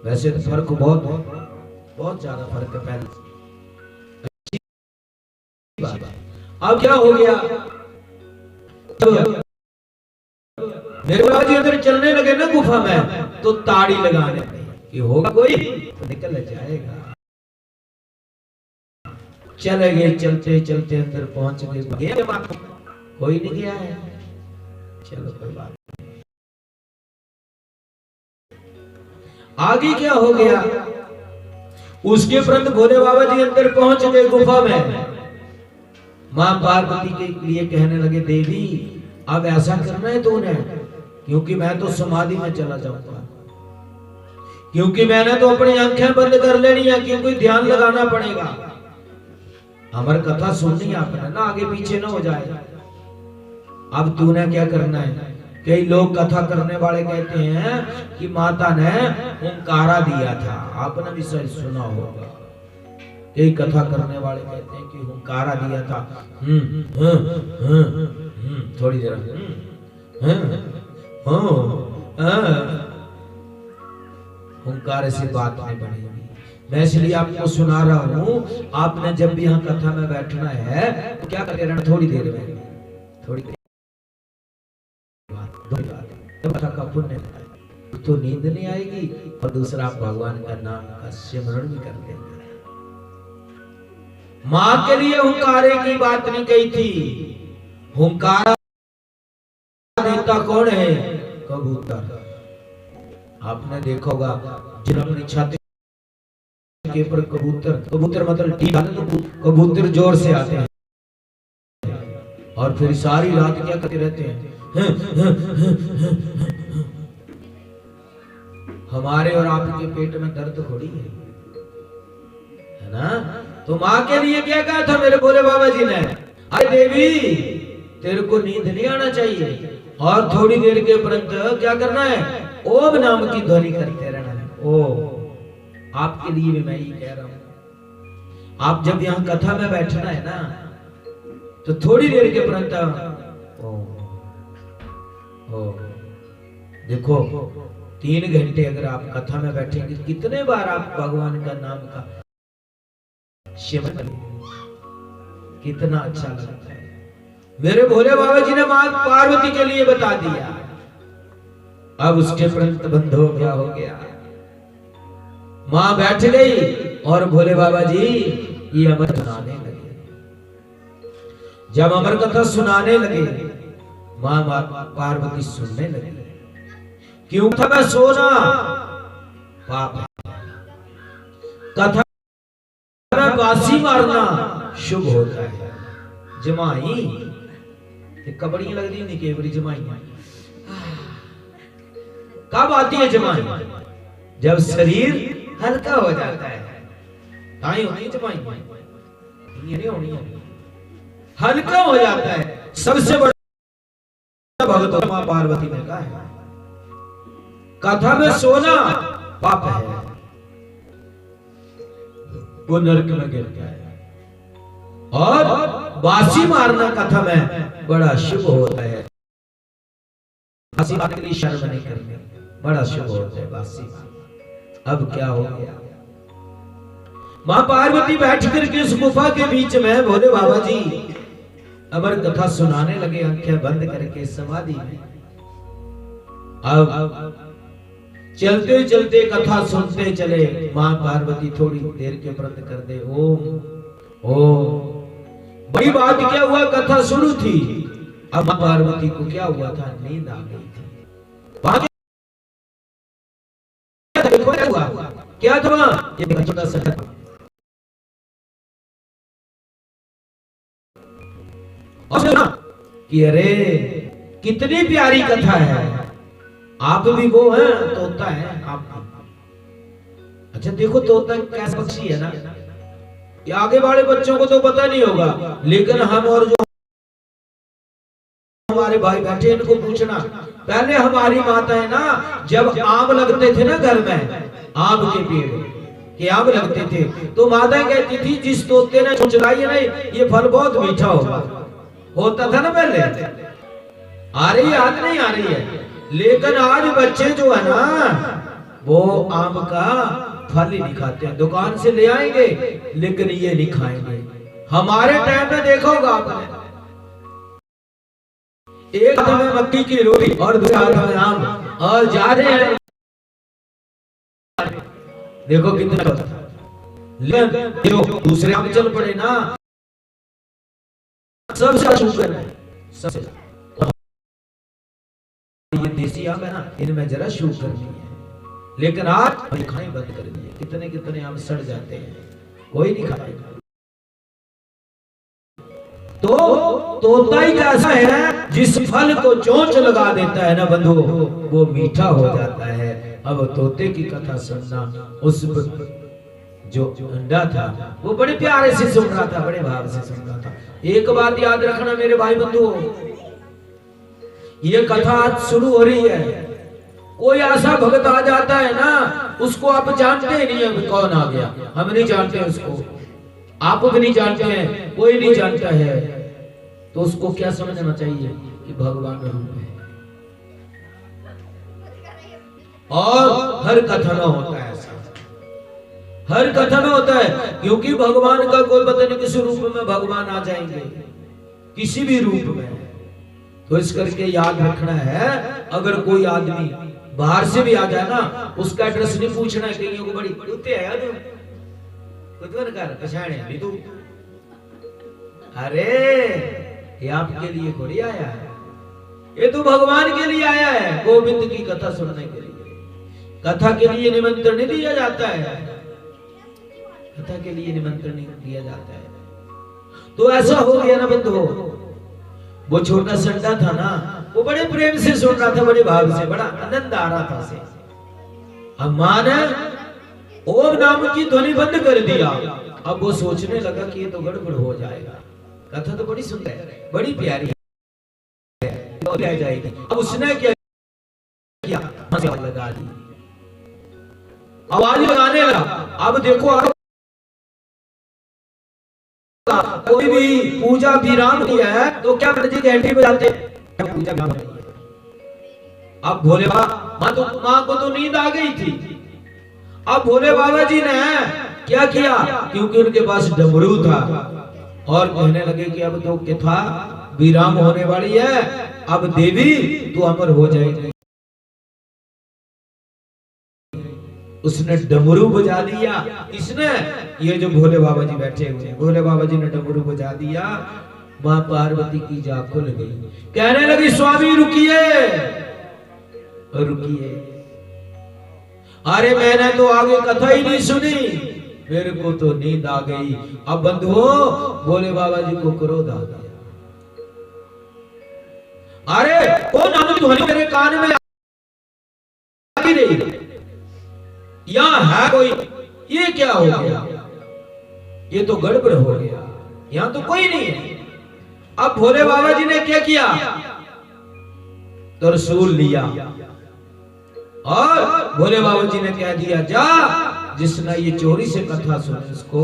वैसे तो फर्क बहुत ज्यादा फर्क है पहले। अब क्या हो गया, मेरे बाबूजी इधर चलने लगे ना गुफा में, तो ताड़ी लगाने कि होगा कोई तो निकल जाएगा। चले गए, चलते चलते अंदर पहुंच गए, कोई नहीं गया है, चलो कोई बात नहीं। आगे क्या हो गया, उसके उपरंत भोले बाबा जी अंदर पहुंच गए गुफा में। मां पार्वती के लिए कहने लगे, देवी अब ऐसा करना है तूने, क्योंकि मैं तो समाधि में चला जाऊंगा, क्योंकि मैंने तो अपनी आंखें बंद कर लेनी है, क्योंकि ध्यान लगाना पड़ेगा। हमारी कथा सुननी है आपने ना, आगे पीछे ना हो जाए। अब तूने क्या करना है, कई लोग कथा करने वाले कहते हैं कि माता ने हुंकारा दिया था, आपने भी सही सुना होगा। कई कथा करने वाले कहते हैं कि हुंकारा दिया था, थोड़ी देर हुंकारे से बात नहीं बनेगी। मैं इसलिए आपको सुना रहा हूँ, आपने जब भी यहाँ कथा में बैठना है तो क्या करके रहना, थोड़ी देर में, थोड़ी देर कथा का पुण्य तो नींद नहीं आएगी, और दूसरा भगवान का नाम का सिमरण भी कर देंगे। मां के लिए हुंकारे की बात नहीं कही थी, हुंकारा देता कौन है, कबूतर। आपने देखा होगा जिन अपनी छाती के ऊपर कबूतर मतलब ठीक है, तो कबूतर जोर से आते हैं और फिर सारी रात क्या करते रहते हैं, हमारे और आपके पेट में दर्द थोड़ी है ना। तो माँ के लिए क्या कहा था मेरे भोले बाबा जी ने, अरे देवी तेरे को नींद नहीं आना चाहिए, और थोड़ी देर के उपरंत क्या करना है, ओम नाम की ध्वनि करते रहना है। ओ आपके लिए भी मैं ये कह रहा हूं, आप जब यहाँ कथा में बैठना है ना, तो थोड़ी देर के उपरंत देखो 3 घंटे अगर आप कथा में बैठेंगे, कितने बार आप भगवान का नाम का सिमरन, कितना अच्छा लगता है। मेरे भोले बाबा जी ने मां पार्वती के लिए बता दिया। अब उसके प्रंत बंधो क्या हो गया, मां बैठ गई और भोले बाबा जी ये अमर सुनाने लगे। जब अमर कथा सुनाने लगे, मां पार्वती सुनने लगी। क्यों था मैं सोना पाप है, कथा में बासी मारना शुभ होता है। जमाई कबड़ियां लग रही नहीं, केवड़ी जमाई कब आती है, जमाई जब शरीर हल्का हो जाता है, ताई होती है जमाई, ये नहीं होनी है, हल्का हो जाता है। सबसे बड़ा भगत मां पार्वती ने कहा है, कथा में सोना पाप है, वो नरक में गिरता है। और बासी मारना कथा में बड़ा शुभ होता है। बासी मारने के लिए शर्म नहीं करनी, बड़ा शुभ होता है बासी मारना। अब क्या हो गया, मां पार्वती बैठ करके उस गुफा के बीच में भोले बाबा जी अमर कथा सुनाने लगे, आंखें बंद करके समाधि में। अब चलते चलते कथा सुनते चले, मां पार्वती थोड़ी देर के व्रत कर दे, ओम ओम। बड़ी बात क्या हुआ, कथा शुरू थी, अब मां पार्वती को क्या हुआ था, नींद आ गई थी। देखो क्या हुआ, क्या था, ये छोटा सा कि अरे कितनी प्यारी कथा है, आप भी वो हैं, तोता है आप। अच्छा देखो तोता कैसा पक्षी है ना, ये आगे वाले बच्चों को तो पता नहीं होगा, लेकिन हम और जो हमारे भाई बैठे इनको पूछना, पहले हमारी माताएं ना जब आम लगते थे ना घर में, आम के पेड़ के आम लगते थे, तो माताएं कहती थी जिस तोते ने चुराई है ना ये फल बहुत मीठा होता था ना पहले। आ रही याद नहीं आ रही है, लेकिन आज बच्चे जो है ना वो आम का फल ही नहीं खाते हैं, दुकान से ले आएंगे लेकिन ये नहीं खाएंगे। हमारे टाइम में देखा होगा आपने, एक हाथ में मक्की की रोटी और दूसरे हाथ में आम, और जा रहे हैं देखो कितना, लेकिन दूसरे आम चल पड़े ना, सबसे शुगर है, सबसे ये देसी आम है ना, इनमें जरा शुगर नहीं है, लेकिन आज खाने बंद कर दिए, कितने कितने आम सड़ जाते हैं, कोई नहीं खाएगा। तो तोता ही कैसा है, जिस फल को चोंच लगा देता है ना बंधु, वो मीठा हो जाता है। अब तोते की कथा सुनना, उस जो अंडा था वो बड़े प्यारे से सुन रहा था, बड़े भाव से सुन रहा था। एक बात याद रखना मेरे भाई बंधु, ये कथा आज शुरू हो रही है, कोई ऐसा भक्त आ जाता है ना, उसको आप जानते ही नहीं है कौन आ गया, हम नहीं जानते उसको, आप भी नहीं जानते हैं, कोई नहीं जानता है, तो उसको क्या समझना चाहिए कि भगवान रूप है। और हर कथा में होता है ऐसा, हर कथा में होता है, क्योंकि भगवान का कोई पता नहीं किसी रूप में भगवान आ जाएंगे, किसी भी रूप में। तो इस करके याद रखना है, अगर कोई आदमी बाहर से भी आ जाए ना, उसका एड्रेस नहीं पूछना है, कईयों को बड़ी कुत्ते आया तू कुछ कर पछाड़े भी तू, अरे ये आपके लिए थोड़ी आया है, ये तो भगवान के लिए आया है, गोविंद की कथा सुनने के लिए। कथा के लिए निमंत्रण नहीं दिया जाता है, कथा के लिए निमंत्रण नहीं दिया जाता है। तो ऐसा हो गया ना बंधु, वो छोटा संडा था ना, वो बड़े प्रेम से सुन रहा था, बड़े भाव से, बड़ा आनंद आ रहा था उसे। अब मां ने ओम नाम की ध्वनि बंद कर दिया, अब वो सोचने लगा कि ये तो गड़बड़ हो जाएगा, कथा तो बड़ी सुंदर है, बड़ी प्यारी है, जाएगी। अब उसने क्या किया, लगा दी, आवाज लगाने लगा। अब देखो कोई भी पूजा विराम किया है तो क्या जी घंटी बजाते हैं, पूजा विराम। अब भोले बाबा मां को तो नींद आ गई थी, अब भोले बाबा जी ने क्या किया, क्योंकि उनके पास डमरू था, और कहने लगे कि अब तो कथा विराम होने वाली है, अब देवी तू अमर हो जाएगी। उसने डमरू बजा दिया, इसने, ये जो भोले बाबा जी बैठे हुए हैं, भोले बाबा जी ने डमरू बजा दिया, मां पार्वती की जाग खुल गई, कहने लगी स्वामी रुकिए रुकिए, अरे मैंने तो आगे कथा ही नहीं सुनी, मेरे को तो नींद आ गई। अब बंधुओं भोले बाबा जी को क्रोध आ गया, अरे वो नाम ध्वनि मेरे कान में आ रही, यहाँ है कोई, ये क्या हो गया, ये तो गड़बड़ हो गया, यहाँ तो कोई नहीं है। अब भोले बाबा जी ने क्या किया, त्रिशूल लिया और भोले बाबा जी ने कह दिया, जा जिसने ये चोरी से कथा सुनी उसको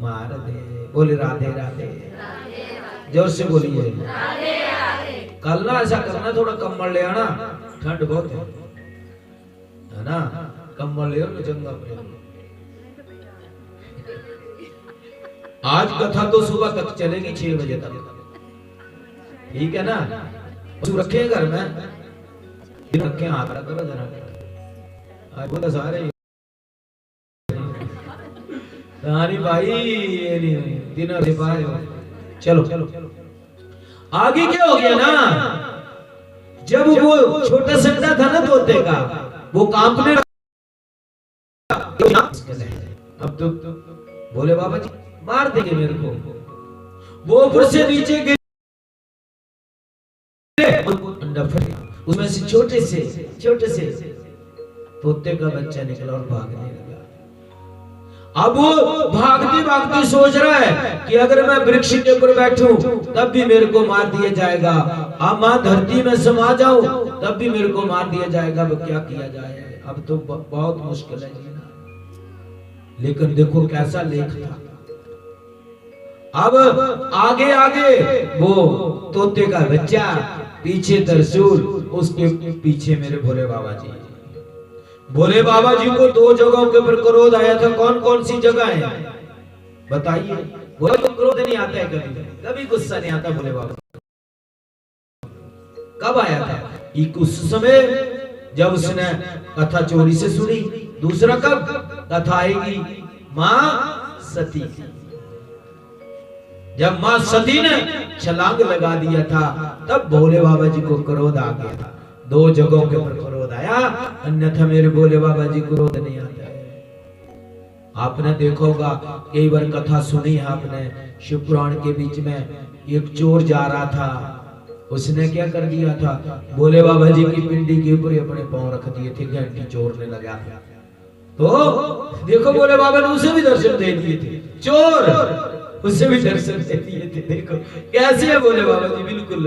मार दे। बोले राधे राधे। जोर से बोलिए। कल ना ऐसा करना, थोड़ा कम्बल ले आना, ठंड बहुत है ना, कम्बल ले आओ चंगा पड़ेगा। आज कथा तो सुबह तक चलेगी 6 बजे तक, ठीक है ना। रखे घर में, रखे हाथ करो जरा, आज वो तो सारे भाई ये नहीं तीनों से बाहर हो। चलो आगे क्या हो गया ना, जब वो छोटा संडा था ना तोते का, वो कांपने अब तो बोले बाबा जी मार देंगे मेरे को, वो ऊपर से नीचे गिर, उसमें से छोटे से तोते का बच्चा निकला और भागने लगा। अब वो भागते भागते सोच रहा है कि अगर मैं वृक्ष के ऊपर बैठूं तब भी मेरे को मार दिया जाएगा, अब मां धरती में समा जाऊं तब भी मेरे को मार दिया जाएगा, अब क्या किया जाए, अब तो बहुत मुश्किल है जीना। लेकिन देखो कैसा लेख था। अब आगे वो तोते का बच्चा, पीछे त्रिशूल, उसके पीछे मेरे भोले बाबा जी। भोले बाबा जी को 2 जगहों के ऊपर क्रोध आया था। कौन कौन सी जगह है बताइए? बोले तो क्रोध नहीं आता है, कभी गुस्सा नहीं आता भोले बाबा। कब आया था? एक उस समय जब उसने कथा चोरी से सुनी। दूसरा कब कथा आएगी? मां सती, जब मां सती ने छलांग लगा दिया था तब भोले बाबा जी को क्रोध आ गया था। 2 जगहों के ऊपर क्रोध आया, अन्यथा मेरे भोले बाबा जी को क्रोध नहीं आता है। आपने देखा होगा, कई बार कथा सुनी है आपने, शिव पुराण के बीच में एक चोर जा रहा था, उसने क्या कर दिया था, भोले बाबा जी की पिंडी के ऊपर अपने पांव रख दिए थे, घंटी चोरने लगा। तो देखो भोले बाबा ने उसे भी दर्शन दे दिए थे, चोर उसे भी दर्शन दे दिए थे। देखो कैसे है भोले बाबा जी, बिल्कुल।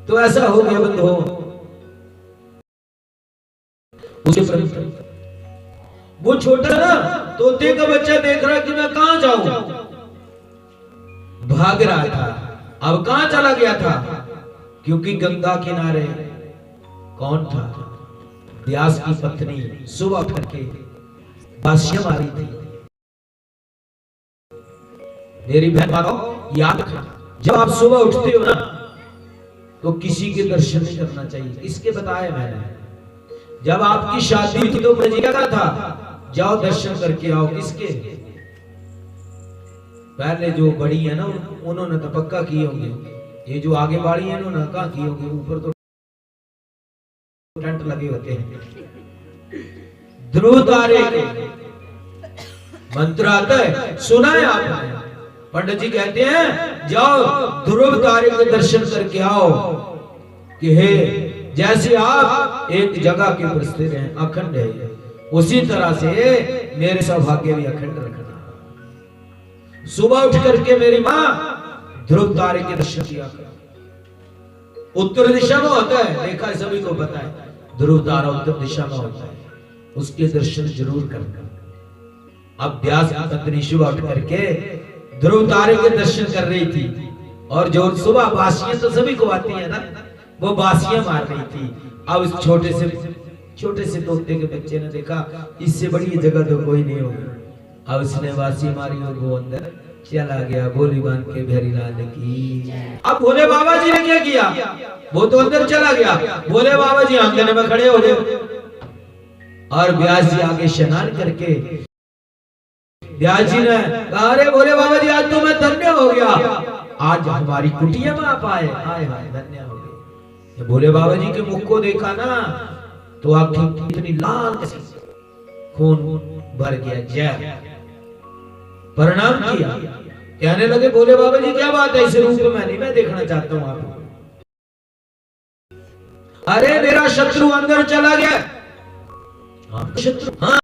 तो ऐसा हो गया बंधु, वो छोटा ना तोते का बच्चा देख रहा कि मैं कहां जाऊं, भाग रहा था। अब कहां चला गया था? क्योंकि गंगा किनारे कौन था? व्यास की पत्नी सुबह करके बासियां मारी थी। मेरी बहन याद रखना, जब आप सुबह उठते हो ना तो किसी के दर्शन नहीं करना चाहिए। इसके बताया मैंने, जब आपकी शादी हुई तो प्रजिया का था, जाओ दर्शन करके आओ। किसके? पहले जो बड़ी है ना उन्होंने तो पक्का किए होंगे, ये जो आगे बाड़ी है उन्होंने कहा किए होंगे, ऊपर तो टेंट लगे होते हैं। ध्रुव तारे के मंत्र आता है, सुना है आपने? पंडित जी कहते हैं जाओ ध्रुव तारे के दर्शन करके आओ कि हे जैसे आप एक जगह के ऊपर स्थिर हैं, अखंड है, उसी तरह से मेरे सौभाग्य भी अखंड रखना। सुबह उठ करके मेरी माँ ध्रुव तारे के दर्शन किया कर। उत्तर दिशा में होता है, देखा है, सभी को पता है, ध्रुव तारा उत्तर दिशा में होता है, उसके दर्शन जरूर करना। अब व्यास की पत्नी सुबह उठ करके ध्रुव तारे के दर्शन कर रही थी, और जो सुबह बासियां तो सभी को आती है ना, वो बासियां मार रही थी। अब उस छोटे से तोते के बच्चे ने देखा इससे बड़ी जगह तो कोई नहीं होगी। अब उसने बासी मारी और वो अंदर चला गया। बोली बांध के भेरी लाल की। अब भोले बाबा जी ने क्या किया? वो तो अंदर चला गया, भोले बाबा जी आंगन में खड़े हो गए, और व्यास जी आगे स्नान करके व्यास जी ने कहा, अरे भोले बाबा जी आज तो मैं धन्य हो गया, आज हमारी कुटिया में आप आए, हाय हाय धन्य हो गए। भोले बाबा जी के मुख को देखा ना तो आंखें इतनी लाल, खून भर गया। जय प्रणाम किया, कहने लगे भोले बाबा जी क्या बात है, इस रूप में नहीं मैं देखना चाहता हूं आपको। अरे मेरा शत्रु अंदर चला गया। शत्रु? हाँ।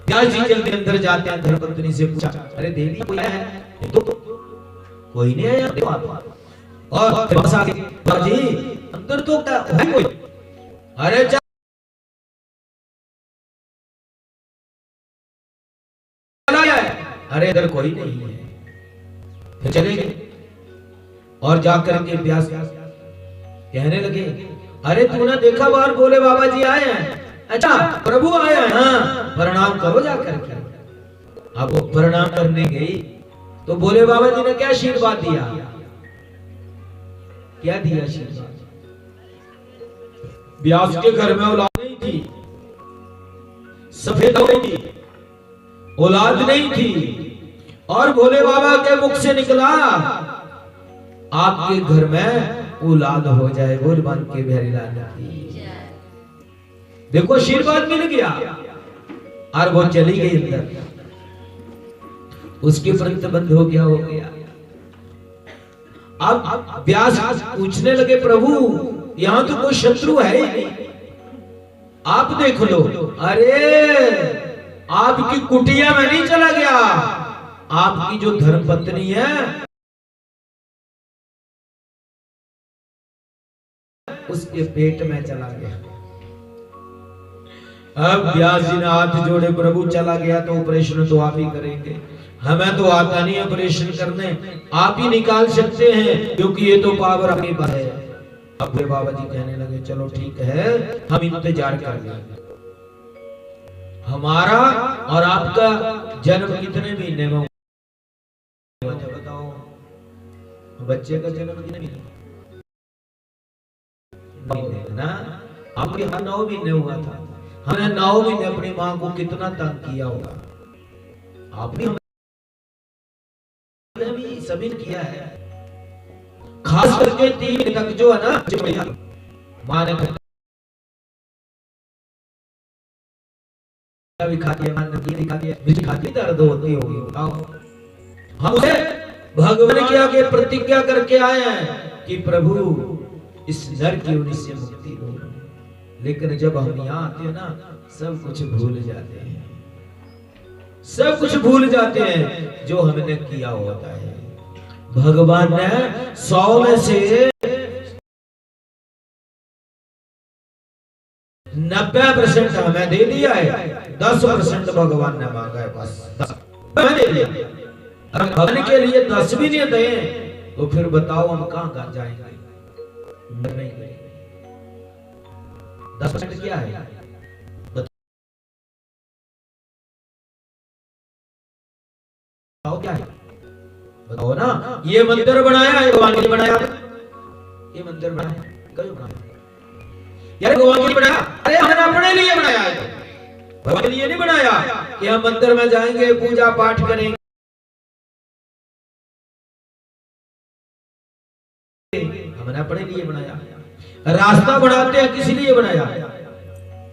व्यास जी जल्दी अंदर जाते हैं, धर्मपत्नी से पूछा, अरे देवी कोई आया है? तो कोई नहीं आया। और बस आगे जी अंदर तो क्या है कोई? अरे अरे इधर कोई नहीं है। फिर चले गए और जाकर के व्यास कहने लगे, अरे तूने देखा बाहर भोले बाबा जी आए हैं? अच्छा प्रभु आए हैं, हाँ प्रणाम करो जाकर के। अब वो प्रणाम करने गई तो भोले बाबा जी ने क्या आशीर्वाद दिया? क्या दिया आशीर्वाद? व्यास के घर में औलाद नहीं थी, सफेद हो गई थी, औलाद नहीं थी, और भोले बाबा के मुख से निकला, आपके घर में औलाद हो जाए, बोल बन के बिहारी लाल की। देखो आशीर्वाद मिल गया और वो चली गई अंदर, उसके व्रत बंद हो गया। अब व्यास पूछने लगे, प्रभु यहां तो कोई शत्रु है ही नहीं, आप देख लो। अरे आपकी कुटिया में नहीं चला गया, आपकी जो धर्मपत्नी है उसके पेट में चला गया। अब व्यास जी ने हाथ जोड़े, प्रभु चला गया तो ऑपरेशन तो आप ही करेंगे, हमें तो आता नहीं ऑपरेशन करने, आप ही निकाल सकते हैं क्योंकि ये तो पावर आपके पास है। अब बाबा जी कहने लगे, चलो ठीक है, हम इंतजार कर लेंगे। हमारा और आपका जन्म कितने महीने में हुआ था बताओ? बच्चे का जन्म कितने महीने ना? आपके यहाँ 9 महीने हुआ था। हमने 9 महीने अपनी माँ को कितना तंग किया होगा, आपने भी सभी किया है। खास करके 3 तक जो है ना, माँ ने भी खा दिया, मान ने खा दिया, बिजली खा दी, दर्द होती होगी बताओ। हम उसे भगवान के आगे प्रतिज्ञा करके आए हैं कि प्रभु इस नर की योनि से मुक्ति दो, लेकिन जब हम यहाँ आते हैं ना, सब कुछ भूल जाते हैं, सब कुछ भूल जाते हैं जो हमने किया होता है। भगवान ने 100 में से 90% हमें दे दिया है, 10% भगवान ने मांगा है, बस 10 दे दिया। अगर भगवान के लिए 10 भी नहीं दे तो फिर बताओ हम कहां जाएंगे? 10% क्या है बताओ, क्या है बताओ ना। ये मंदिर बनाया है भगवान के लिए बनाया, ये मंदिर बनाया क्यों बनाया यार? भगवान के लिए बनाया? अरे हमने अपने लिए बनाया है, भगवान के लिए नहीं बनाया कि हम मंदिर में जाएंगे पूजा पाठ करेंगे। हमने अपने लिए बनाया। रास्ता बनाते हैं किस लिए बनाया?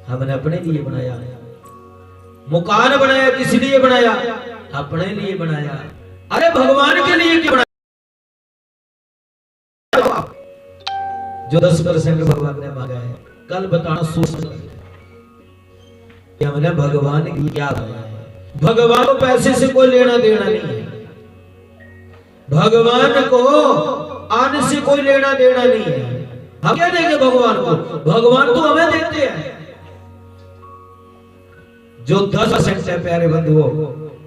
हमने अपने लिए बनाया। मकान बनाया किस लिए बनाया? अपने लिए बनाया। अरे भगवान के लिए क्यों बनाया? जो 10% भगवान ने मांगा है, कल बताना सोच कि हमने भगवान की क्या बनाया है। भगवान को पैसे से कोई लेना देना नहीं है, भगवान को आने से कोई लेना देना नहीं है। हम क्या देंगे भगवान को? भगवान तो हमें देते हैं। जो 10% है प्यारे बंधुओं,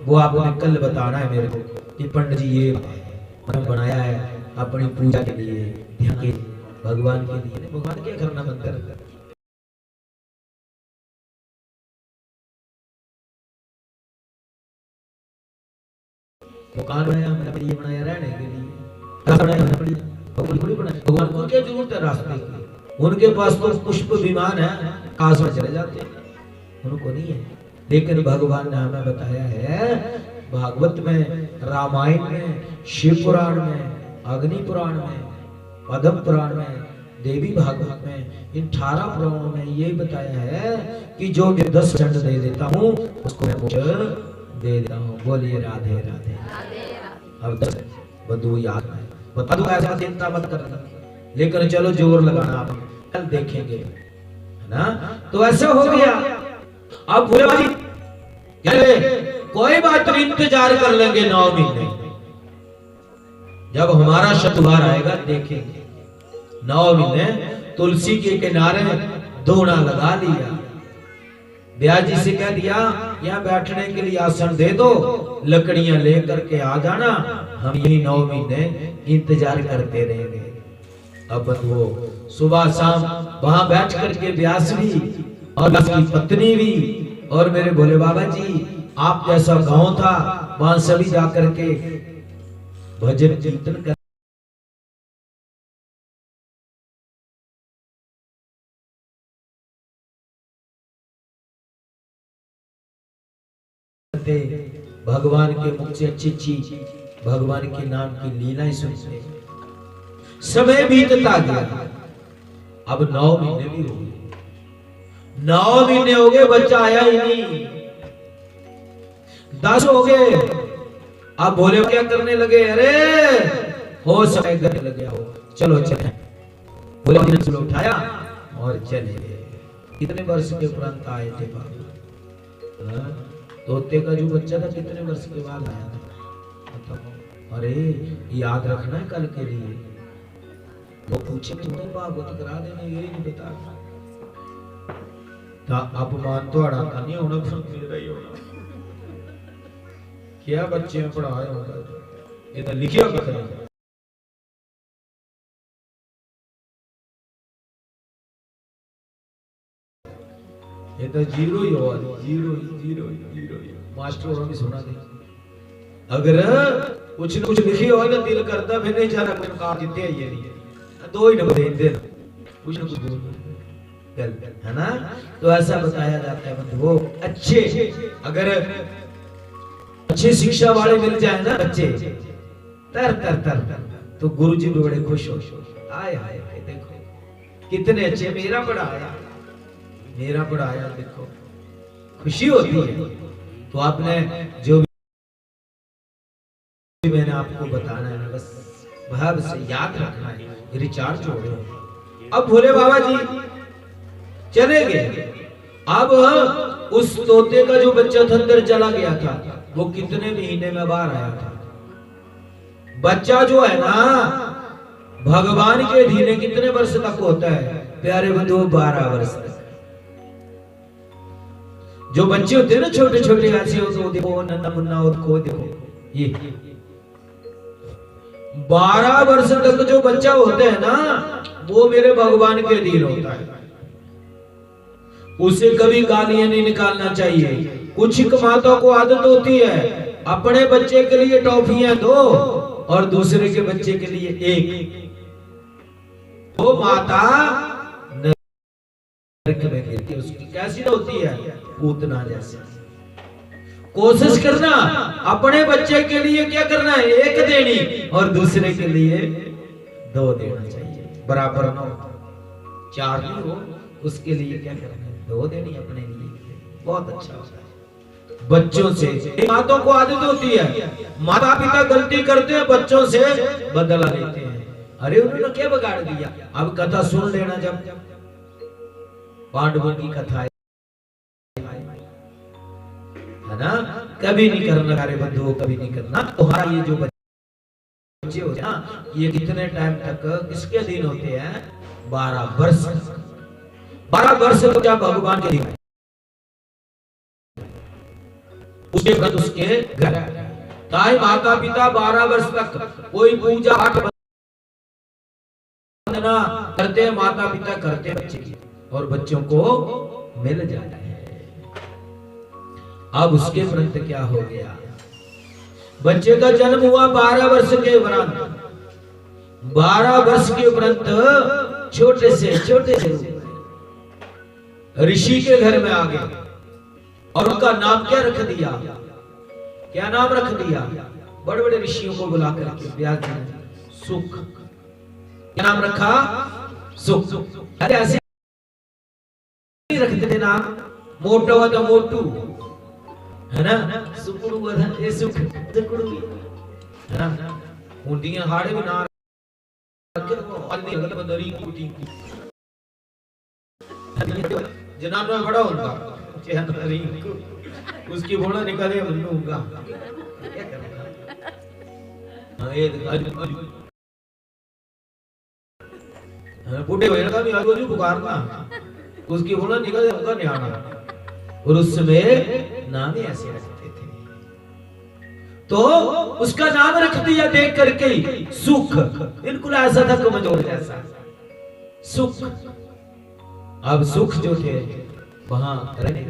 वो आपने कल बताना है मेरे को कि पंडित जी ये मैंने बनाया है अपनी पूजा के लिए, ध्यान के भगवान के लिए। भगवान क्या करना मंदिर? मकान बनाया हमने अपने लिए, बनाया रहने के लिए, भगवान को क्या जरूरत है रास्ते की? उनके पास तो पुष्प विमान है, आकाश में चले जाते हैं, उनको नहीं है। लेकिन भगवान ने हमें बताया है भागवत में, रामायण में, शिव पुराण में, अग्नि पुराण में, पद्म पुराण में, देवी भागवत में, इन 18 पुराणों में ये बताया है कि जो 10% दे देता हूँ उसको मैं कुछ दे देता हूँ। बोलिए राधे राधे। अब 10 बंधु याद है, बता दो, ऐसा चिंता मत करना, लेकिन चलो जोर लगाना, आप कल देखेंगे, है ना? तो ऐसा हो गया। अब भोले बाबा जी कोई बात नहीं, इंतजार कर लेंगे 9 महीने, जब हमारा शतवार आएगा देखेंगे। 9 महीने तुलसी के किनारे धोना लगा लिया, ब्यास जी से कह दिया यहाँ बैठने के लिए आसन दे दो, लकड़ियां लेकर के आ जाना, हम यही 9 महीने इंतजार करते रहेंगे। अब वो सुबह शाम वहां बैठ करके ब्यास भी और उसकी पत्नी भी और मेरे भोले बाबा जी, आप जैसा गांव था वहां सभी जाकर के भजन कीर्तन कर भगवान के मुख से अच्छी अच्छी भगवान के नाम की लीलाएं सुनते। समय बीतता गया, अब 9 महीने भी हो गए, 9 महीने हो गए, बच्चा आया ही नहीं। 10 हो गए, अब भोले क्या करने लगे, अरे हो समय करने लगे, हो चलो चले। भोले जी ने चलो उठाया और चले गए। कितने वर्ष के उपरांत आए थे बाबा? तोते का जो बच्चा था कितने वर्ष के बाद आया था? अरे याद रखना है कल के लिए। वो पूछे तुमने भागवत करा देना, यही नहीं बता था। अपमान तो अड़ा था नहीं होना, मेरा ही होना। क्या बच्चे में पढ़ाया होगा, ये तो लिखिया कथन। ये तो जीरो ही हुआ, जीरो ही। मास्टर ने सुना दे, अगर कुछ न कुछ लिखी हो तो दिल करता फिर नहीं जाना कोई कार जीते है, ये नहीं 2 ही नंबर दे देना, कुछ न कुछ बोल, है ना। तो ऐसा बताया जाता है बंधुओं, अच्छे अगर अच्छी शिक्षा वाले मिल जाए ना बच्चे तर तो गुरुजी भी बड़े खुश हो। आए हाय देखो कितने अच्छे, मेरा पढ़ाया देखो, खुशी होती है। तो आपने जो भी मैंने आपको बताना है ना, बस भाव से याद रखना है, रिचार्ज हो रहे। अब भोले बाबा जी चले गए। अब उस तोते का जो बच्चा था अंदर चला गया था, वो कितने महीने में बाहर आया था। बच्चा जो है ना भगवान के अधीन कितने वर्ष तक होता है प्यारे बंधुओं? 12 वर्ष तक। जो बच्चे होते हैं ना छोटे छोटे ऐसे होते, देखो नन्ना मुन्ना को देखो, ये 12 वर्ष तक जो बच्चा होता है ना, वो मेरे भगवान के अधीन होता है। उसे कभी गालियां नहीं निकालना चाहिए। कुछ माताओं को आदत होती है अपने बच्चे के लिए टॉफियां 2 और दूसरे के बच्चे के लिए 1। वो माता नरक में गिरती है, उसकी कैसी होती है? पूतना जैसे। कोशिश करना अपने बच्चे के लिए क्या करना है, 1 देनी और दूसरे के लिए 2 देना चाहिए, बराबर ना हो। 4 नहीं हो, उसके लिए क्या करना है, 2 देनी अपने लिए, बहुत अच्छा होता है। बच्चों से माताओं को आदत होती है, माता पिता गलती करते हैं बच्चों से बदला लेते हैं। अरे उन्होंने क्या बिगाड़ दिया? अब कथा सुन लेना, जब पांडवों की कथा है ना, कभी नहीं करना प्यारे बंधुओं, कभी नहीं करना। तुम्हारा ये जो बच्चे होते हैं ना, ये कितने टाइम तक किसके अधीन होते हैं? 12 वर्ष। 12 वर्ष तक क्या भगवान के अधीन, उसके बाद उसके घर। ताई माता पिता 12 वर्ष तक कोई पूजा पाठ वंदना करते हैं, माता पिता करते बच्चे की, और बच्चों को मिल जाता है। अब उसके उपरांत क्या हो गया? बच्चे का जन्म हुआ 12 वर्ष के उपरांत। 12 वर्ष के उपरांत छोटे से ऋषि के घर में आ गए और उनका नाम क्या रख दिया? क्या नाम रख दिया? बड़े बड़े ऋषियों को बुला करके व्यास जी ने सुख, क्या नाम रखा? सुख। अरे ऐसे रखते थे नाम, मोटो हुआ तो मोटू, है ना, सुकुड़ू हुआ था ये सुख, सुकुड़ू, है ना। उंडियां हाड़े भी ना रखे, अन्य अगल बंदरी कुटी जनाब में बड़ा होगा, उसकी बोला निकाले बनूंगा। बूढ़े होने का भी आगे पुकारना, उसकी बोला निकाले उनका निहाना। और उसमें नाम ही ऐसे रखते थे। तो उसका नाम रख दिया देख करके सुख। बिल्कुल ऐसा था कमजोर जैसा सुख। अब सुख जो थे वहां रहने,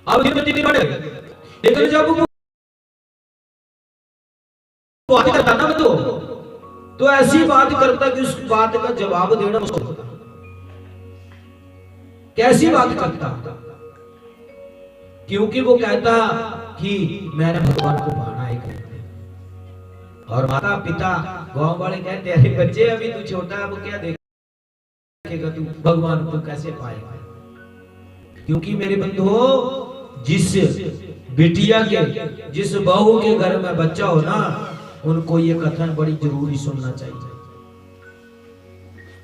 अब दिन बढ़े, लेकिन जब वो बात करता ना तो ऐसी बात करता कि उस बात का जवाब देना मुश्किल होता। कैसी बात करता? क्योंकि वो कहता कि मैंने भगवान को पाना है। और माता पिता गांव वाले कहते अरे बच्चे अभी तू छोटा है, वो क्या देखेगा तू भगवान को कैसे पाएगा? क्योंकि मेरे बंधुओं, जिस बिटिया के, जिस बहू के घर में बच्चा हो ना, उनको ये कथन बड़ी जरूरी सुनना चाहिए।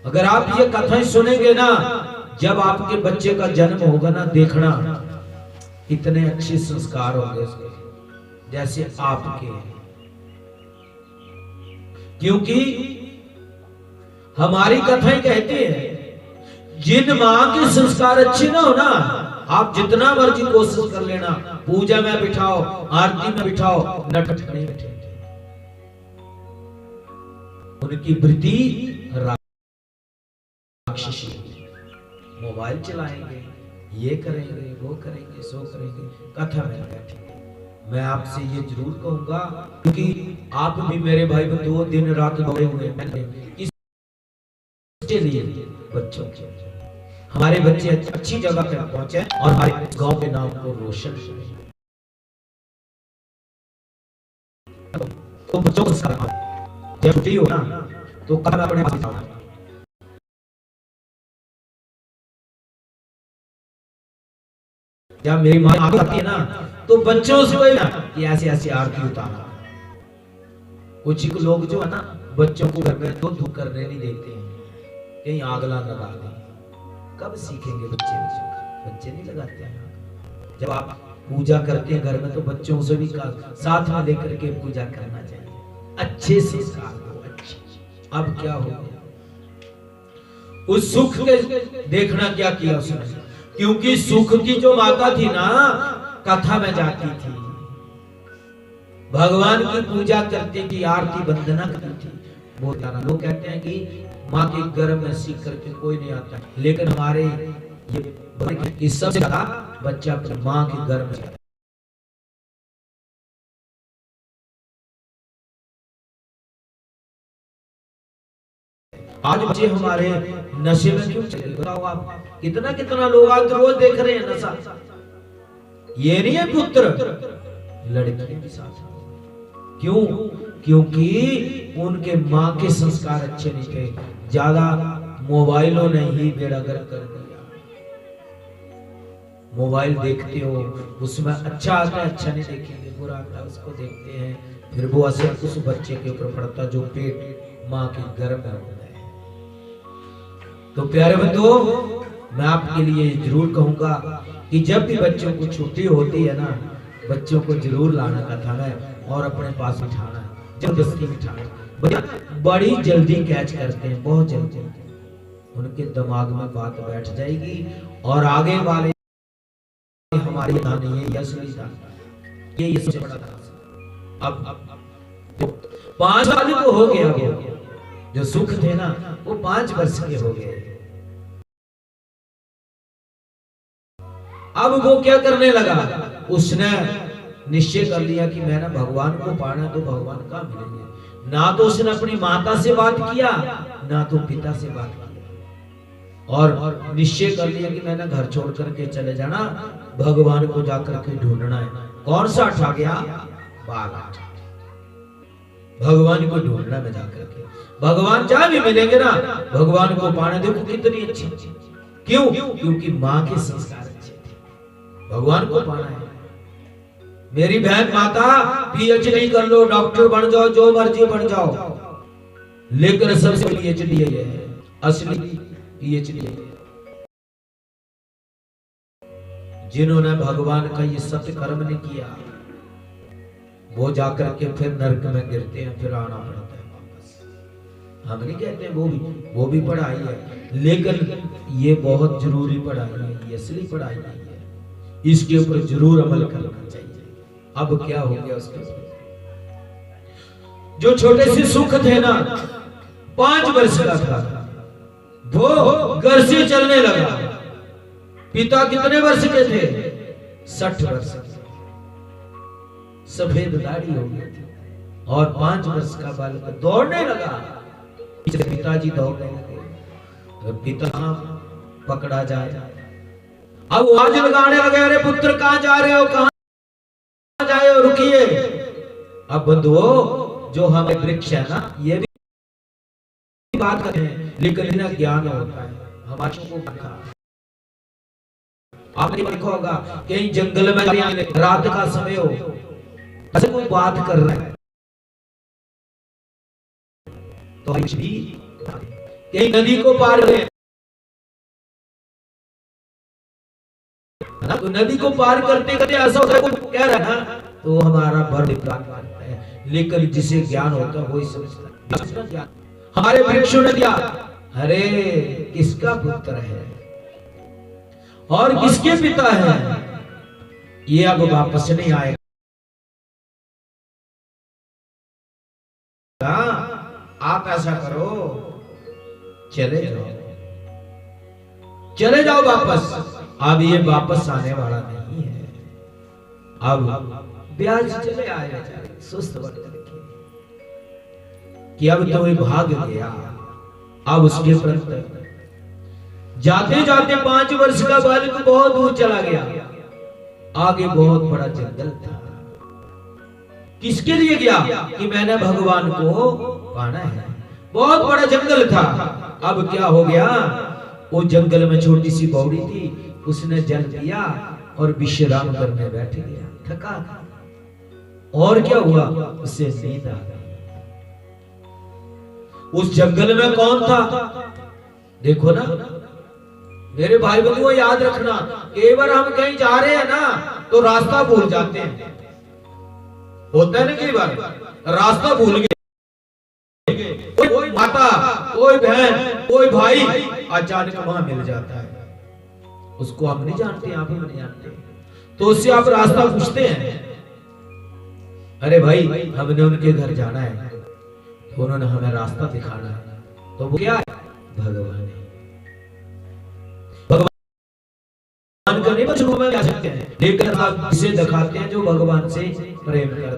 अगर आप ये कथन सुनेंगे ना, जब आपके बच्चे का जन्म होगा ना, देखना इतने अच्छे संस्कार होंगे जैसे आपके। क्योंकि हमारी कथाएं कहती है जिन मां के संस्कार अच्छे ना हो ना, आप जितना मर्जी कोशिश कर लेना, पूजा में बिठाओ, आरती में बिठाओ, नट नहीं बैठे। उनकी वृत्ति राक्षसी, मोबाइल चलाएंगे, ये करेंगे, वो करेंगे, सो करेंगे, कथा में बैठेंगे। मैं आपसे ये जरूर कहूंगा, क्योंकि आप भी मेरे भाई बंधुओं दिन रात दौड़े हुए हैं इसके लिए, बच्चों के, हमारे बच्चे अच्छी जगह पर पहुंचे और हमारे गांव के नाम को रोशन करें। तो बच्चों को सिखाओ, जब छुट्टी हो ना तो कल अपने पास जाओ। जब मेरी माँ आती है ना, तो बच्चों से कोई ना कि ऐसे ऐसे आरती उतारा। कुछ लोग जो है ना, बच्चों को घर में तो धूप करने नहीं देते हैं, कहीं आग लगा दें। कब सीखेंगे बच्चे? बच्चे नहीं लगाते हैं। जब आप पूजा करते हैं घर में, तो बच्चों से भी साथ में लेकर के पूजा करना चाहिए, अच्छे संस्कार हो, अच्छे। अब क्या हो गया, उस सुख के देखना क्या किया उसने। क्योंकि सुख की जो माता थी ना, कथा में जाती थी, भगवान की पूजा करती थी, आरती वंदना करती थी। बहुत ज्यादा लोग कहते हैं कि माँ के गर्भ में सीख करके कोई नहीं आता, लेकिन हमारे ये सबसे ज्यादा बच्चा अपनी माँ के गर्भ में। आज बच्चे हमारे नशे में क्यों चले? बताओ आप, कितना कितना लोग आज रोज देख रहे हैं नशा। ये नहीं है पुत्र, लड़कियों के साथ। क्यों? क्योंकि उनके माँ के संस्कार अच्छे नहीं थे। ज्यादा मोबाइलों ने ही बेड़ा गर्क कर दिया। मोबाइल देखते हो, उसमें अच्छा आता है, अच्छा नहीं देखेंगे, बुरा आता है, उसको देखते हैं, फिर वो असर उस बच्चे के ऊपर पड़ता जो पेट माँ के गर्भ में होता है। तो प्यारे बंधुओं, मैं आपके लिए जरूर कहूंगा कि जब भी बच्चों को छुट्टी होती है ना, बच्चों को जरूर लाना कथा में और अपने पास बिठाना है, जबरदस्ती बिठाना। बड़ी जल्दी कैच करते हैं, बहुत जल्दी उनके दिमाग में बात बैठ जाएगी और आगे वाले हमारे दान ये असली दान, ये सबसे बड़ा दान। अब 5 साल को हो गया, वो जो सुख थे ना, वो 5 वर्ष के हो गए। अब वो क्या करने लगा, उसने निश्चय कर लिया कि मैंने भगवान को पाना, तो भगवान कहाँ मिलेंगे। ना तो उसने अपनी माता से बात किया, ना तो पिता से बात किया, और निश्चय कर लिया कि मैंने घर छोड़ करके चले जाना, भगवान को जाकर के ढूंढना है। कौन सा ठा गया? बाघ। भगवान को ढूंढना में जाकर के, भगवान जहां भी मिलेंगे ना, भगवान को पाना। देखो कितनी अच्छी। क्यों? क्योंकि माँ के संस्कार अच्छे थे, भगवान को पाना है। मेरी बहन माता पीएचडी कर लो, डॉक्टर बन जाओ, जो मर्जी बन जाओ, लेकिन सबसे पीएचडी है, असली पीएचडी है जिन्होंने भगवान का ये सत्य कर्म नहीं किया, वो जाकर के फिर नरक में गिरते हैं, फिर आना पड़ता है वापस। हम नहीं कहते वो भी पढ़ाई है, लेकिन ये बहुत जरूरी पढ़ाई है, ये असली पढ़ाई नहीं है। इसके ऊपर जरूर अमल करना चाहिए। अब क्या हो गया उसके ऊपर, जो छोटे से सुख थे ना, 5 वर्ष का था, वो घर से चलने लगा। पिता कितने वर्ष के थे? 60 वर्ष के। सफेद दाढ़ी हो गई थी और 5 वर्ष का बालक दौड़ने लगा। पिताजी दौड़ने लगे, पिता पकड़ा जाए। अब आवाज लगाने लगे, अरे पुत्र कहां जा रहे हो, कहां जाए हो, रुकिए। अब बंधुओं, जो हमें वृक्ष है ना, ये भी बात करते हैं, लेकिन इन्हें ज्ञान होता है। हमारे को देखा, आपने देखा होगा कहीं जंगल में रात का समय हो, ऐसे कोई बात कर रहा है तो भी कहीं नदी को पार करें ना, तो नदी को पार करते करते ऐसा होता है कोई कह रहा है ना, तो हमारा भर विज्ञान मानता है। लेकिन जिसे ज्ञान होता है वही समझता है। हमारे वृक्षों ने दिया, अरे किसका पुत्र है और किसके पिता है, ये अब वापस नहीं आएगा। आप ऐसा करो, चले जाओ वापस। अब ये वापस आने वाला नहीं है। अब ब्याज चले आए बेचारे, सुस्त बन करके कि अब तो ये भाग गया। अब उसके प्रति जाते जाते 5 वर्ष का बालक बहुत दूर चला गया। आगे बहुत बड़ा जंगल था। किसके लिए गया? कि मैंने भगवान को पाना है। बहुत बड़ा जंगल था। अब क्या हो गया, वो जंगल में छोटी सी पौड़ी थी, उसने जल पिया और विश्राम करने बैठ गया, थका। और क्या हुआ, उसे नींद आ गई। उस जंगल में कौन था? देखो ना मेरे भाई बंधुओं, याद रखना, कई बार हम कहीं जा रहे हैं ना तो रास्ता भूल जाते हैं। होता है ना, कई बार रास्ता भूल गए, कोई माता, कोई बहन, कोई भाई अचानक वहां मिल जाता है, उसको हम नहीं जानते, आप नहीं जानते, तो उससे आप रास्ता पूछते हैं। अरे भाई हमने उनके घर जाना है, तो उन्होंने हमें रास्ता दिखाना है, तो वो क्या है? भगवान है। भगवान का नहीं, बस रूप में आ सकते हैं, लेकिन आप इसे दिखाते हैं जो भगवान से प्रेम करता है।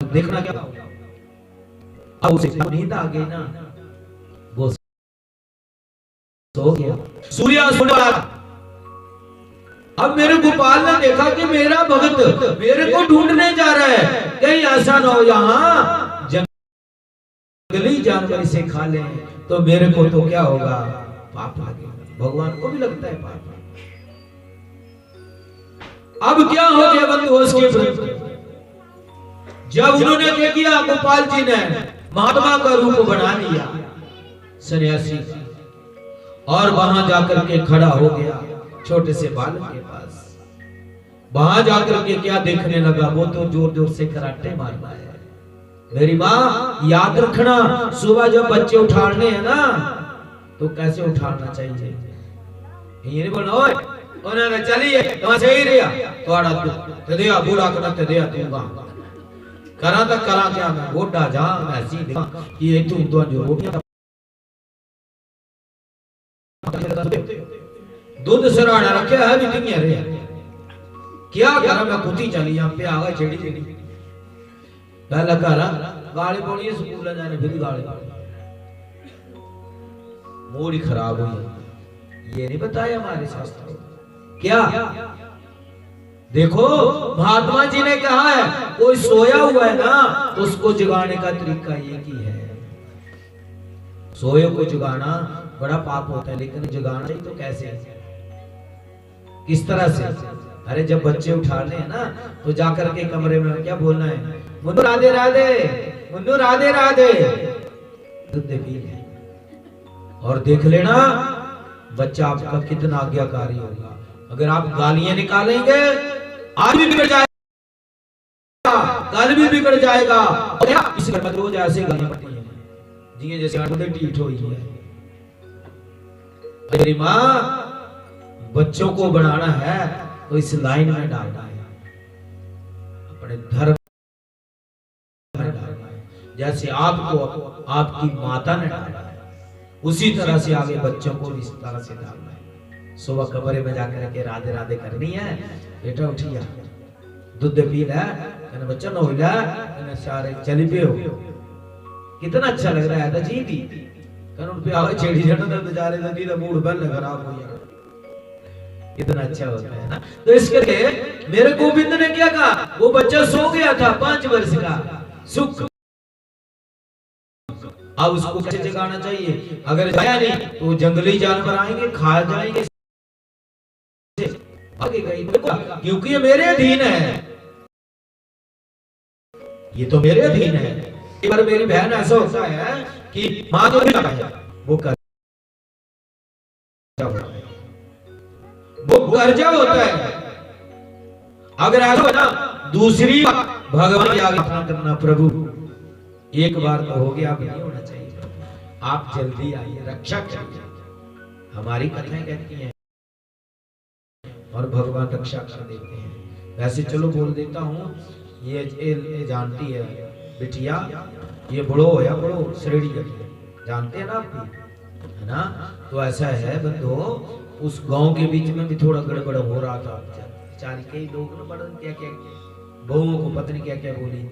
देखना क्या, अब उसे नींद आ गई ना, वो सो गया। सूर्यास्त होने वाला। अब मेरे गोपाल ने देखा कि मेरा भगत मेरे को ढूंढने जा रहा है, कहीं ऐसा ना हो यहाँ जंगली जानवर इसे खा ले, तो मेरे को तो क्या होगा, पाप लगेगा। भगवान को भी लगता है पाप। अब क्या हो गया बंधु, उसके जब उन्होंने क्या किया, गोपाल जी ने महात्मा का रूप बना लिया, सन्यासी, और वहां जाकर के खड़ा हो गया छोटे से बालक के पास। वहां जाकर के क्या देखने लगा, वो तो जोर जोर से कराटे मारता है। मेरी माँ याद रखना, सुबह जब बच्चे उठाने हैं ना, तो कैसे उठाना चाहिए, ये नहीं बोलना ओए उन्होंने चलिए तो सही रहा थोड़ा तो दिया बुरा करना तो दिया दूंगा करा तो करा क्या मैं गोडा जा मैं सीधा ये तू तो जो रोटियां दूध सराड़ा रखे है भी दुनिया रे क्या करा मैं खुदी चली यहां पे आ गई छेड़ी छेड़ी पहला करा गाड़ी पड़ी स्कूल जाने फिर गाड़ी मूड ही खराब हुई। ये नहीं बताया हमारे शास्त्रों क्या, देखो महात्मा जी ने कहा है कोई सोया हुआ है ना तो उसको जगाने का तरीका एक ही है। सोए को जगाना बड़ा पाप होता है, लेकिन जगाना ही तो कैसे, किस तरह से? अरे जब बच्चे उठाने हैं ना तो जाकर के कमरे में क्या बोलना है, मुन्नू राधे राधे, मुन्नू राधे राधे, दूध पी ले और देख लेना बच्चा आपका कितना आज्ञाकारी होगा। अगर आप गालियां निकालेंगे आज भी बिगड़ जाएगा, कल भी बिगड़ जाएगा। इस घर में रोज ऐसे गालियां पड़ती हैं जी जैसे आटे टीठ हुई है। मेरी माँ बच्चों को बनाना है तो इस लाइन में डालना है, अपने धर्म में डालना है। जैसे आपको आपकी माता ने डाला है, उसी तरह से आगे बच्चों को इस तरह से डालना है। सुबह कमरे में जाकर के राधे राधे करनी है, बेटा उठिया दूध पी ले, कहना बच्चा नो ले, कहना सारे चली पे हो, कितना अच्छा लग रहा है था जी दी, कहना उन पे आगे छेड़ी जाना तो बेचारे नदी का मूड बन खराब हो गया, कितना अच्छा होता है ना। तो इसके लिए मेरे गोविंद ने क्या कहा, वो बच्चा सो गया था 5 वर्ष का, सुख, अब उसको कैसे जगाना चाहिए, अगर जगाया नहीं तो जंगली जानवर आएंगे खा जाएंगे, आगे गई क्योंकि ये मेरे अधीन है, ये तो मेरे अधीन है। एक बार मेरी बहन ऐसा होता है कि मां जो है वो कर्जा होता है, अगर ऐसा हो ना दूसरी भगवान की आज्ञा करना, प्रभु एक बार तो हो गया, अब नहीं होना चाहिए, आप जल्दी आइए रक्षा करिए, हमारी कथाएं कहती हैं और भगवान रक्षा कर देते हैं। वैसे चलो बोल देता हूँ, ये जानती है बिटिया, ये बड़ो है, बड़ो श्रेणी जानते हैं ना आप भी, है ना। तो ऐसा है बंधो, उस गांव के बीच में भी थोड़ा गड़बड़ हो रहा था, बेचारे कई लोग न पता क्या क्या बहुओं को पत्नी क्या क्या बोली,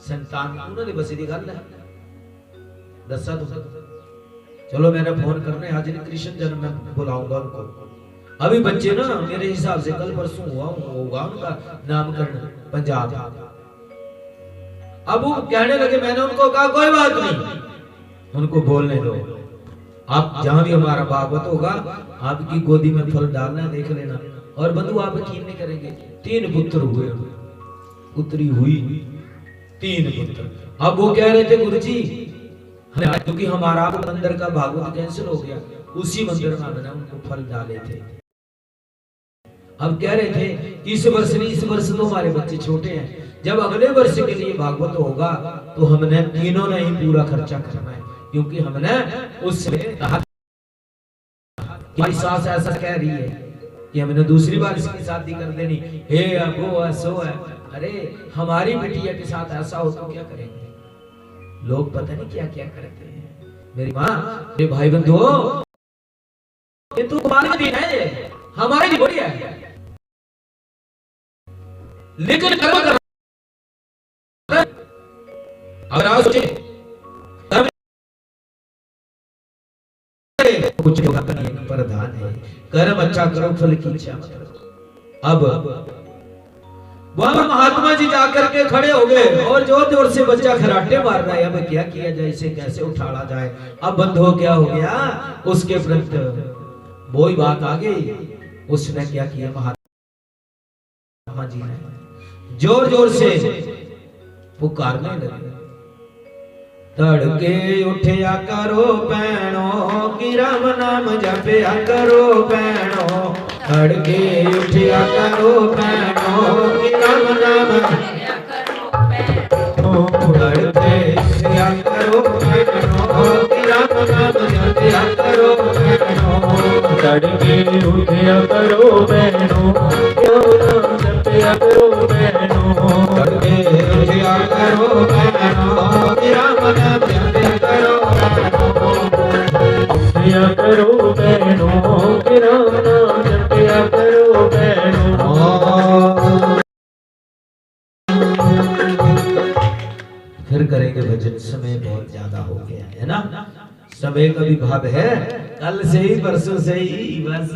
संतान उन्होंने बस दी गल है दसा तो चलो मैंने फोन करने आज कृष्ण जन्म में बुलाऊंगा उनको, अभी बच्चे ना मेरे हिसाब से कल परसों होगा उनका नामकरण पंजाब। अब वो कहने लगे, मैंने उनको कहा कोई बात नहीं, उनको बोलने दो, आप जहां भी हमारा भागवत होगा आपकी गोदी में फल डालना है, देख लेना। और बंधु आप यकीन नहीं करेंगे, 3 पुत्र हुए, पुत्री हुई, 3 पुत्र। अब वो कह रहे थे गुरुजी क्योंकि हमारा मंदिर का भागवत कैंसिल हो गया, उसी मंदिर में हमने उनको फल डाले थे। अब कह रहे थे इस वर्ष नहीं, इस वर्ष तो हमारे बच्चे छोटे हैं, जब अगले वर्ष के लिए भागवत होगा तो हमने तीनों ने ही पूरा खर्चा करना है, क्योंकि हमने उससे कहा हमारी सास ऐसा कह रही है कि हमने दूसरी बार इसकी शादी कर देनी, हे वो ऐसो है, अरे हमारी बिटिया के साथ ऐसा हो तो क्या करेंगे, लोग पता नहीं क्या क्या करते हैं। मेरी माँ, मेरे भाई बंधु, ये तो तुम्हारे दिन है, हमारे लिए बढ़िया है, लेकिन कर्म कर अगर आज कुछ प्रधान है, कर्म अच्छा करो फल की इच्छा मत करो। अब वहां महात्मा जी जाकर के खड़े हो गए और जोर जोर से बच्चा खराटे मार रहा है, अब क्या किया जाए, इसे कैसे उठाड़ा जाए। अब बंधु क्या हो गया, उसके प्रति वो ही बात आ गई, उसने क्या किया, महात्मा जी ने जोर जोर से पुकारने लगे, तड़के उठया करो पैणो कि राम नाम जपया करो पैणो, तड़के उठया करो पैणो कि राम नाम जपया करो पैणो, तड़के उठया करो पैणो कि राम नाम जपया करो पैणो, तड़के उठया करो पैणो, जपया करो पैणो, तड़के उठया करो पैणो कि राम नाम जपया करो पैणो, जपया करो पैणो कि राम नाम जपया करो पैणो। फिर करेंगे भजन, समय बहुत ज्यादा हो गया है ना, समय का भी भाव है, कल से ही परसों से ही बस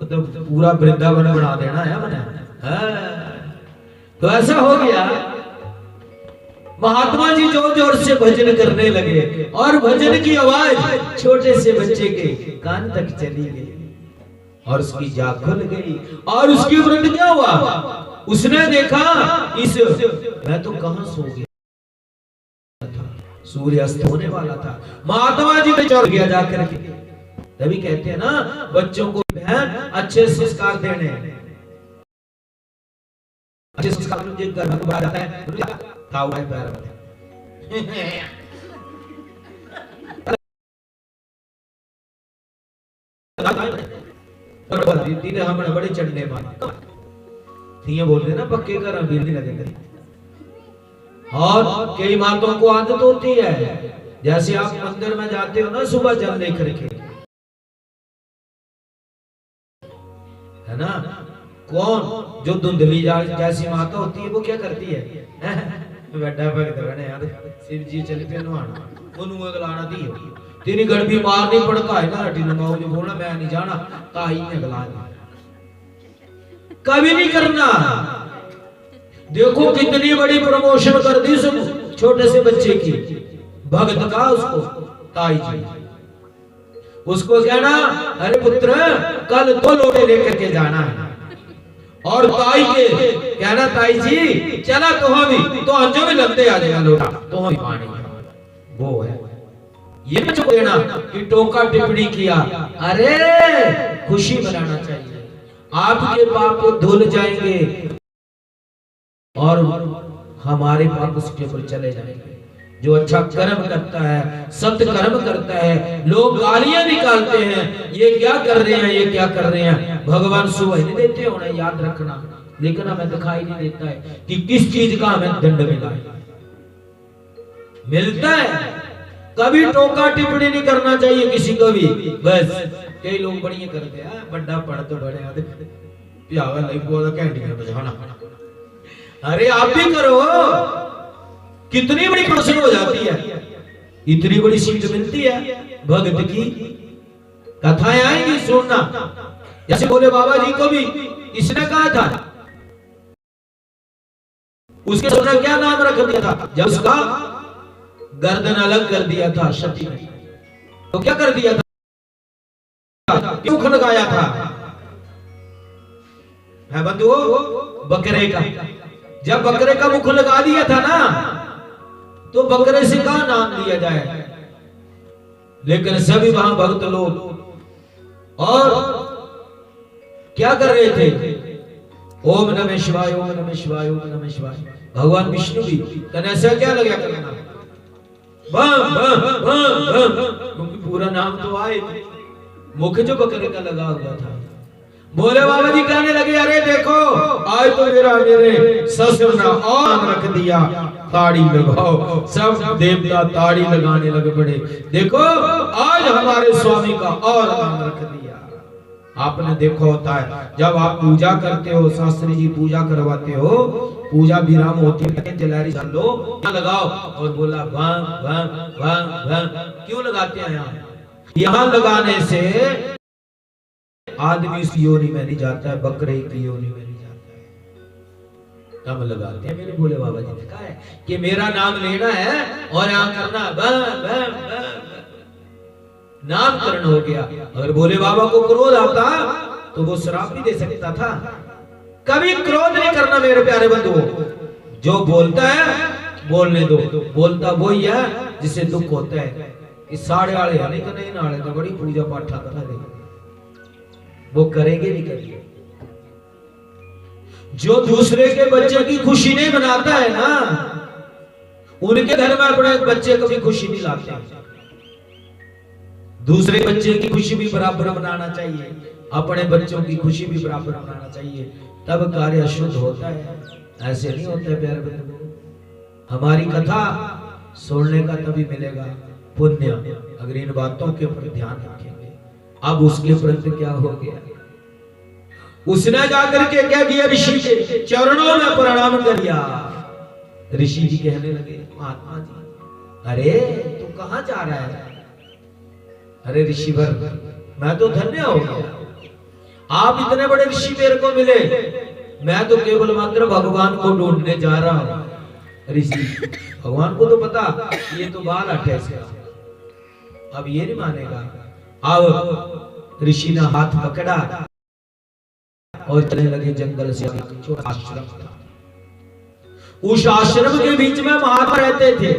तो पूरा वृंदावन बना देना है मैंने। तो ऐसा हो गया, महात्मा जी जोर जोर से भजन करने लगे और भजन की आवाज छोटे से बच्चे के कान तक चली गई और उसकी जाग खुल गई। और उसकी वृद्ध क्या हुआ, उसने देखा इस मैं तो कहां सो गया, सूर्य अस्त होने वाला था, महात्मा जी ने चल गया जाकर के। तभी कहते हैं ना बच्चों को बहन अच्छे संस्कार देने, अच्छे संस्कार मुझे घर में बाहर आता है ताऊ है पैर में दी ने हमने बड़े चंडे मारे ये बोलते ना पक्के घर बिल नहीं लगे। और कई माताओं को आदत होती है, जैसे आप मंदिर में जाते हो ना सुबह जल लेकर के, है ना, कौन जो धुंधली जैसी माता होती है वो क्या करती है, बड़ा भगत बने यार शिव जी चल पे नहाना ओनू अगलाना दी तेरी गड़बी मार नहीं पड़ता है ना हटी नमाओ जो बोलना मैं नहीं जाना ताई ने अगला दी, कभी नहीं करना। देखो कितनी बड़ी प्रमोशन कर दी सब छोटे से बच्चे की, भगत का उसको ताई जी, उसको कहना अरे पुत्र कल 2 लोटे लेकर के जाना है, और ताई के कहना ताई जी चला तो हम भी तो अंजो में लगते आ जाएगा लोटा तो हम पानी, वो है ये मत कहना कि टोका टिप्पणी किया। अरे खुशी मनाना चाहिए, आपके पाप धुल जाएंगे और हमारे पाप उसके ऊपर चले जाएंगे। जो अच्छा कर्म करता है, सत्य कर्म करता है, लोग गालियां निकालते हैं ये क्या कर रहे हैं, ये क्या कर रहे हैं, भगवान सुबह नहीं देते होने याद रखना, लेकिन हमें दिखाई नहीं देता है कि किस चीज का हमें दंड मिला है, मिलता है। कभी टोका टिप्पणी नहीं करना चाहिए किसी को भी, बस कई लोग बढ़िया करते हैं बड़ा पढ़ तो बड़े आदे प्यावा लाइफ को कैंटीन बजाना, अरे आप भी करो, कितनी बड़ी प्रश्न हो जाती है, इतनी बड़ी सीट मिलती है भगत की, कथाएं आएंगी सुनना। जैसे बोले बाबा जी को भी इसने कहा था, उसके सोना क्या नाम रख दिया था, जब उसका गर्दन अलग कर दिया था सती ने, तो क्या कर दिया था, क्यों खनकाया था, है बंधुओ बकरे का, जब बकरे का मुख लगा दिया था ना तो बकरे से कहा नाम लिया जाए, लेकिन सभी वहां भक्त लोग और क्या कर रहे थे, ओम नमः शिवाय ओम नमः शिवाय ओम नमः शिवाय। भगवान विष्णु भी ऐसा क्या लगा करना, बम बम बम बम, क्योंकि पूरा नाम तो आए, मुख जो बकरे का लगा हुआ था। बोले बाबा जी कहने लगे अरे देखो आज तो मेरे ससुर ने और रख दिया, ताड़ी लगाओ, सब देवता ताड़ी लगाने लगे पड़े, देखो आज हमारे स्वामी का और नाम रख दिया। आपने देखा होता है जब आप पूजा करते हो, शास्त्री जी पूजा करवाते हो, पूजा विराम होती है जलारी लो लगाओ और बोला भंग भंग भंग भंग, क्यों लगाते हैं यहाँ लगाने से आदमी इस योनि में नहीं जाता है, बकरे की योनि में नहीं जाता है, तब लगाते हैं। मेरे भोले बाबा जी ने कहा है कि मेरा नाम लेना है और यहाँ करना बम बम बम, नामकरण हो गया। अगर भोले बाबा को क्रोध आता तो वो श्राप भी दे सकता था, कभी क्रोध नहीं करना मेरे प्यारे बंधुओं, जो बोलता है बोलने दो, बोलता वही है जिसे दुख होता है। इस साढ़े आले है नहीं नहीं नाले तो बड़ी पूजा पाठा करा दे, वो करेंगे नहीं करेंगे। जो दूसरे के बच्चे की खुशी नहीं मनाता है ना, उनके घर में अपने बच्चे को भी खुशी नहीं लाते। दूसरे बच्चे की खुशी भी बराबर मनाना चाहिए, अपने बच्चों की खुशी भी बराबर मनाना चाहिए, तब कार्य शुद्ध होता है। ऐसे नहीं होता है प्यारे बंधु। हमारी कथा सुनने का तभी मिलेगा पुण्य अगर इन बातों के ऊपर ध्यान रखेंगे। अब उसके प्रति क्या हो गया, उसने जाकर के क्या किया, ऋषि के चरणों में प्रणाम किया। ऋषि जी कहने लगे महात्मा जी अरे तू कहां जा रहा है, अरे ऋषिवर मैं तो धन्य हो गया, आप इतने बड़े ऋषि मेरे को मिले, मैं तो केवल मात्र भगवान को ढूंढने जा रहा हूं। ऋषि भगवान को तो पता ये तो बाल अठे इसका, अब ये नहीं मानेगा। अब ऋषि ने हाथ पकड़ा और चलने लगे जंगल से छोटा आश्रम था। उस आश्रम के बीच में महात्मा रहते थे।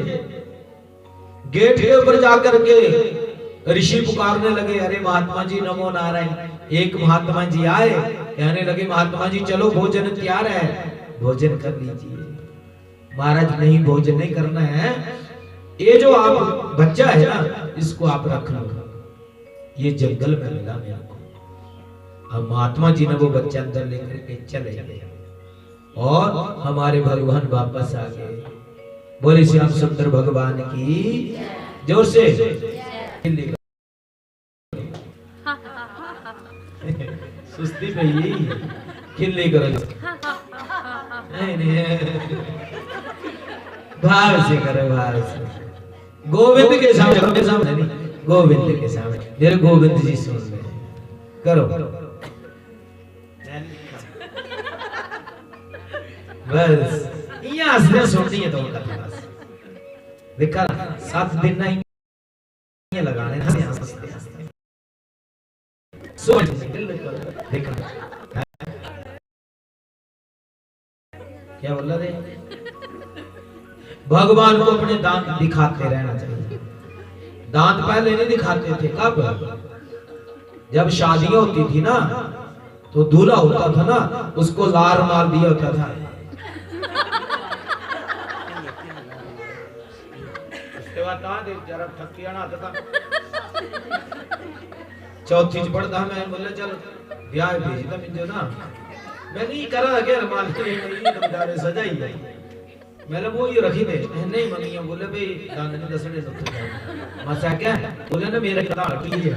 गेट के ऊपर जाकर के ऋषि पुकारने लगे अरे महात्मा जी नमो नारायण। एक महात्मा जी आए, कहने लगे महात्मा जी चलो भोजन तैयार है, भोजन कर लीजिए। महाराज नहीं भोजन नहीं करना है, ये जो आप बच्चा है ना इसको आप रख लो, ये जंगल में मिला मेरे को। अब महात्मा जी ने वो बच्चा अंदर लेकर के चले गए और हमारे भगवान वापस आ गए। बोले श्याम सुंदर भगवान की जोर से सुस्ती पे ही खिल्ली करो। नहीं भाव से करो, भाव से। गोविंद के सामने नहीं, गोविंद के सामने। मेरे गोविंद जी सुन रहे, करो बस। यहाँ हंसने सुननी है तो बस देखा 7 दिन ना ही लगाने ना हंसते हंसते सोच देखा क्या बोला रे। भगवान को अपने दांत दिखाते रहना चाहिए। दांत पहले नहीं दिखाते थे, कब? जब शादियां होती थी ना तो दूल्हा होता था ना, उसको लार मार दिया होता था। उसके बाद जरा थकिया ना आता था। चौथी च पढ़ता मैं, बोले चल ब्याह भेज दे मुझे ना। मैं नहीं करा के रमान के नहीं सजा ही है। मैंने वो ये रखी थे नहीं मम्मी। बोले भाई दान नहीं दसने सब मसा क्या बोले ना मेरे कदा रखी है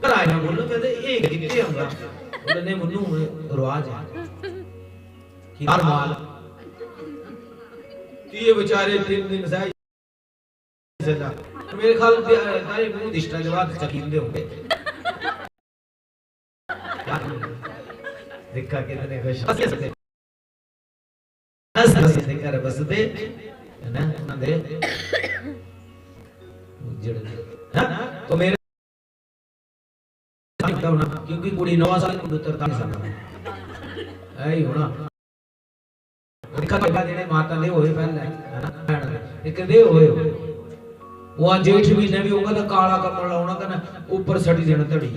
कर आया। बोले मैं एक दिखे होगा। बोले नहीं मुन्नू रिवाज है कि हर माल ये बेचारे 3 दिन सही सजा। मेरे ख्याल तारे मुंह दिष्टा के बाद चकींदे होंगे। देखा कितने खुश हंस कर बस दे ना ना दे उजड़ तो मेरे क्योंकि कुड़ी 9 साल की 43 साल ऐ होना। देखा के बाद माता ले होए पहले है ना एक दे होए वो जेठ महीने भी होगा तो काला कपड़ा लाउना कना ऊपर सड़ी देना तड़ी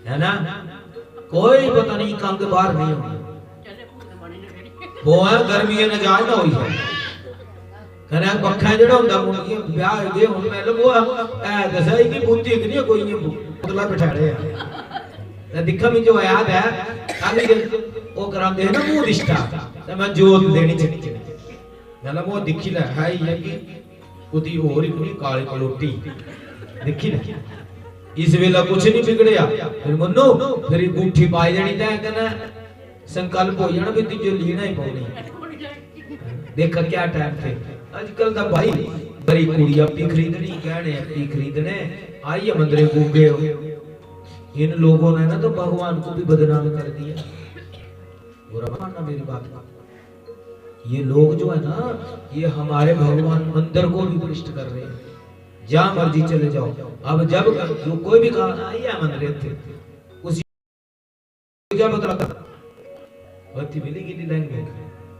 है ना। कोई पता नहीं कंग बाहर नहीं होना। वो है गर्मी ने जाए ना होई है कने पक्खा जेड़ा हुंदा मुंडी ब्याह गए हुन मैं वो ए दसा ही की बुद्धि कि नहीं कोई नहीं पुतला बैठा रहे हैं। दिखा में जो याद है खाली वो करांदे है ना मुंह दिष्टा ते मैं जोत देनी चाहिए। मतलब वो दिखी ले है ये कि उदी और ही पूरी काली कलोटी दिखी ना। इस वेला कुछ नहीं बिगड़या। फिर मन्नो फिर गुठी पाई जानी तै कने संकल्प हो जाना भी तुझे लेना ही पौनी। देखा क्या टाइम थे आजकल दा भाई बड़ी कुड़ी अपनी खरीदनी गहने अपनी खरीदने आई है मंदिरे गूंगे हो। इन लोगों ने ना तो भगवान को भी बदनाम कर दिया। बुरा मानना मेरी बात का। ये लोग जो है ना ये हमारे भगवान मंदिर को भी भ्रष्ट कर रहे हैं। जहां मर्जी चले जाओ। अब जब जो कोई भी कहा आई है मंदिर थे उसी क्या बता उत्थी मिली कि लेंगे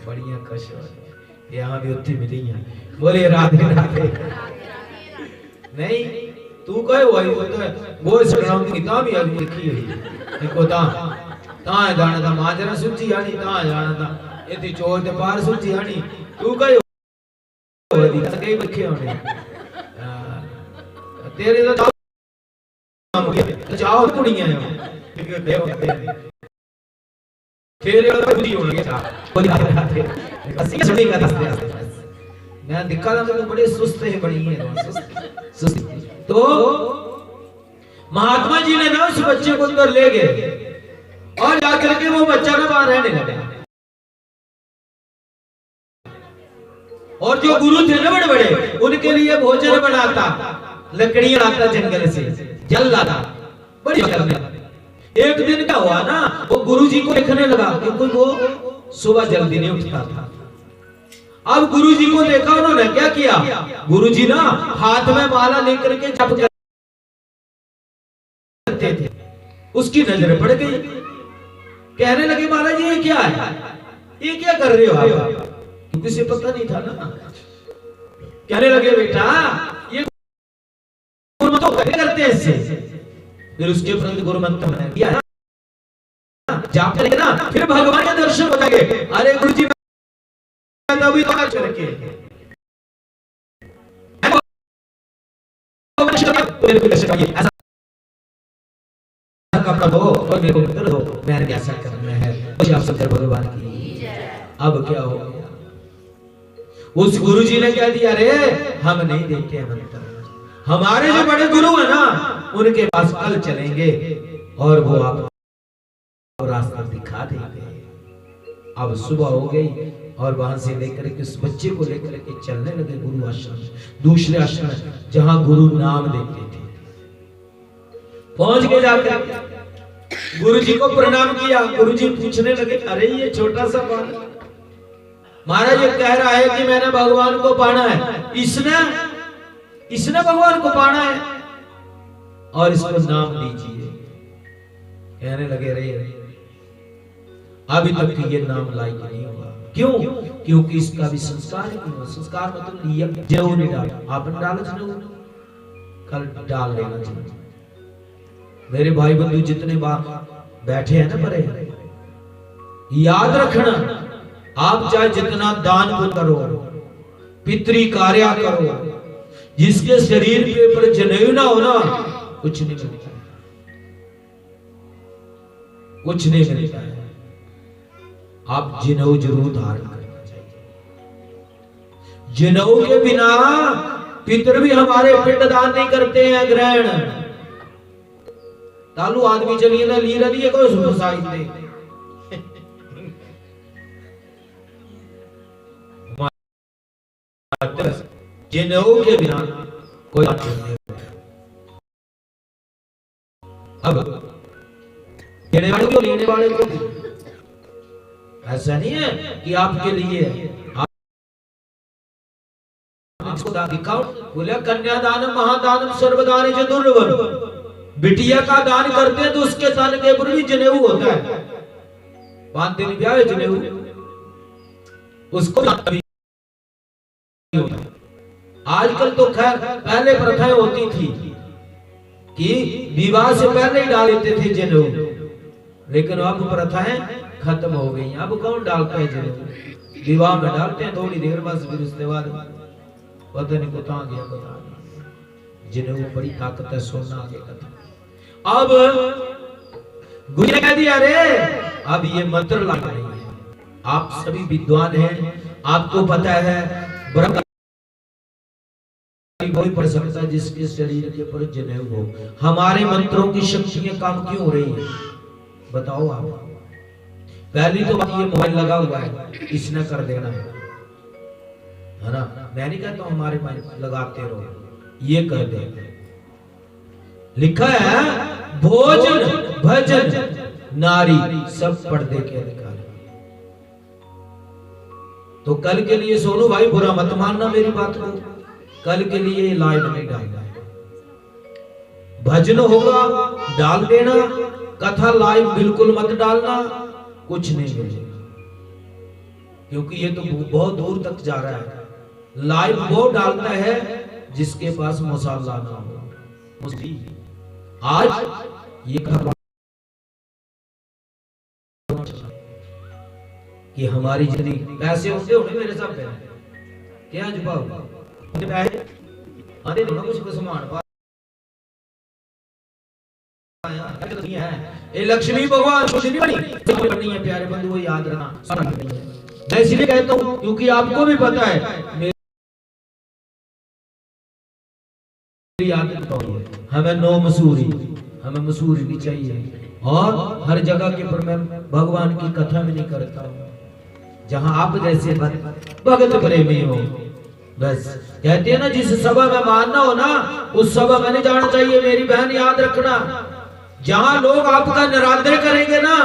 बढ़िया कश यहाँ भी उत्थी मिली है। बोले राधे राधे नहीं तू कहे वही वो सराउंड की ता भी आज लिखी है देखो ता ता जाना था माजरा सुची आनी ता जाना था इतनी चोर दे पार सुची आनी तू कहे वही कई लिखे होने तेरे तो जाओ कुड़ियां तेरे वाला बुद्धि होने के साथ बोली आते असली सुनी का दसते मैं दिखा था तो बड़े सुस्त है बड़ी है सुस्त। तो महात्मा जी ने ना उस बच्चे को अंदर ले गए और जाकर के वो बच्चा ना बाहर रहने लगा। और जो गुरु थे ना बड़े बड़े उनके लिए भोजन बनाता लकड़ियां लाता जंगल से जल लाता बड़ी करने। एक दिन क्या हुआ ना वो गुरुजी को देखने लगा क्योंकि वो सुबह जल्दी नहीं उठता था। अब गुरुजी को देखा उन्होंने क्या किया गुरुजी ना हाथ में माला लेकर के जप करते थे। उसकी नजर पड़ गई कहने लगे महाराज ये क्या है ये क्या कर रहे हो आप क्योंकि से पता नहीं था ना। कहने लगे बेटा ये तो करते हैं इससे। फिर उसके उपरांत गुरु मंत्र बनाया किया ना जाप करेंगे ना फिर भगवान के दर्शन हो जाएंगे। अरे गुरुजी तभी तो करके मेरे को कैसे चाहिए, ऐसा कपड़ा दो और मेरे को मित्र दो, मैंने ऐसा करना है। आप शंकर भगवान की अब क्या हो गया, उस गुरुजी ने कह दिया, अरे हम नहीं देते हैं मंत्र, हमारे जो बड़े गुरु है ना उनके पास कल चलेंगे और वो आपको रास्ता दिखा देंगे। अब सुबह हो गई और वहां से लेकर के उस बच्चे को लेकर के चलने लगे गुरु आश्रम, दूसरे आश्रम जहां गुरु नाम देते थे। पहुंच के जाकर गुरु जी को प्रणाम किया। गुरु जी पूछने लगे, अरे ये छोटा सा बालक महाराज ये कह रहा है कि मैंने भगवान को पाना है, इसने भगवान को पाना है और इसको नाम दीजिए। कहने लगे, रे अभी तक ये नाम लायक नहीं हुआ। क्यों? क्योंकि इसका भी संस्कार ही नहीं हुआ। संस्कार मतलब जनेऊ नहीं डाला, आपने डाला जनेऊ, कल डाल लेना चाहिए। मेरे भाई बंधु जितने बार बैठे हैं ना परे, याद रखना, आप चाहे जितना दान करो, पितृ कार्य करो, जिसके शरीर के ऊपर जनेऊ ना हो ना, कुछ नहीं मिलता है, कुछ नहीं मिलता है। आप जनेऊ जरूर धारण करना चाहिए। जनेऊ के बिना पितृ भी हमारे पिंडदान नहीं करते हैं। ग्रहण तालू आदमी चलिए ना ली रही है कोई सुसाई दे, जनेऊ के बिना कोई नहीं। अब लेने वाले को लेने वाले को ऐसा नहीं है कि आपके लिए आपको दिखाओ। बोले कन्यादान महादान सर्वदान च दुर्लभ, बिटिया का दान करते हैं तो उसके दान के ऊपर भी जनेऊ होता है। 5 दिन ब्याह है जनेऊ, उसको आजकल तो खैर पहले प्रथाएं होती थी कि विवाह से पहले ही डाल देते थे जनेऊ, लेकिन अब प्रथाएं खत्म हो गई। अब कौन डालता है जनेऊ? विवाह में डालते हैं थोड़ी देर बस, फिर उसके बाद पता नहीं कहाँ गया पता नहीं। जनेऊ बड़ी ताकत है, सोना आगे कथा। अब गुरु ने कह दिया, अरे अब ये मंत्र लगा रही है, आप सभी विद्वान हैं, आपको पता है ब्रह्म कोई पढ़ सकता है जिसके शरीर के ऊपर जनेऊ हो। हमारे मंत्रों की शक्तियां काम क्यों हो रही है बताओ आप। पहली तो बात ये मोबाइल लगा हुआ है, इसने कर देना है ना। मैं नहीं कहता हूं हमारे पास लगाते रहो, ये कर दे। लिखा है भोजन भजन नारी सब पर्दे के अधिकार। तो कल के लिए सोनू भाई बुरा मत मानना मेरी बात को, कल के लिए लाइव नहीं डालना है। भजन होगा डाल देना, कथा लाइव बिल्कुल मत डालना, कुछ नहीं मिलेगा, क्योंकि ये तो बहुत दूर तक जा रहा है। लाइव वो डालता है जिसके पास मसाला ना हो। आज ये कि हमारी जितनी पैसे होते होंगे मेरे साथ क्या जवाब आते कुछ सामान ये लक्ष्मी भगवान कुछ नहीं बनी है प्यारे बंधु, वो याद रखना। मैं इसलिए कहता हूँ क्योंकि आपको भी पता है मेरी आदत है, हमें नो मसूरी, हमें मसूरी भी चाहिए। और हर जगह के पर मैं भगवान की कथा भी नहीं करता हूँ जहाँ आप जैसे भगत प्रेमी हो। बस कहते हैं ना जिस सभा में मानना हो ना उस सभा में नहीं जाना चाहिए। मेरी बहन याद रखना, जहां लोग आपका निरादर करेंगे ना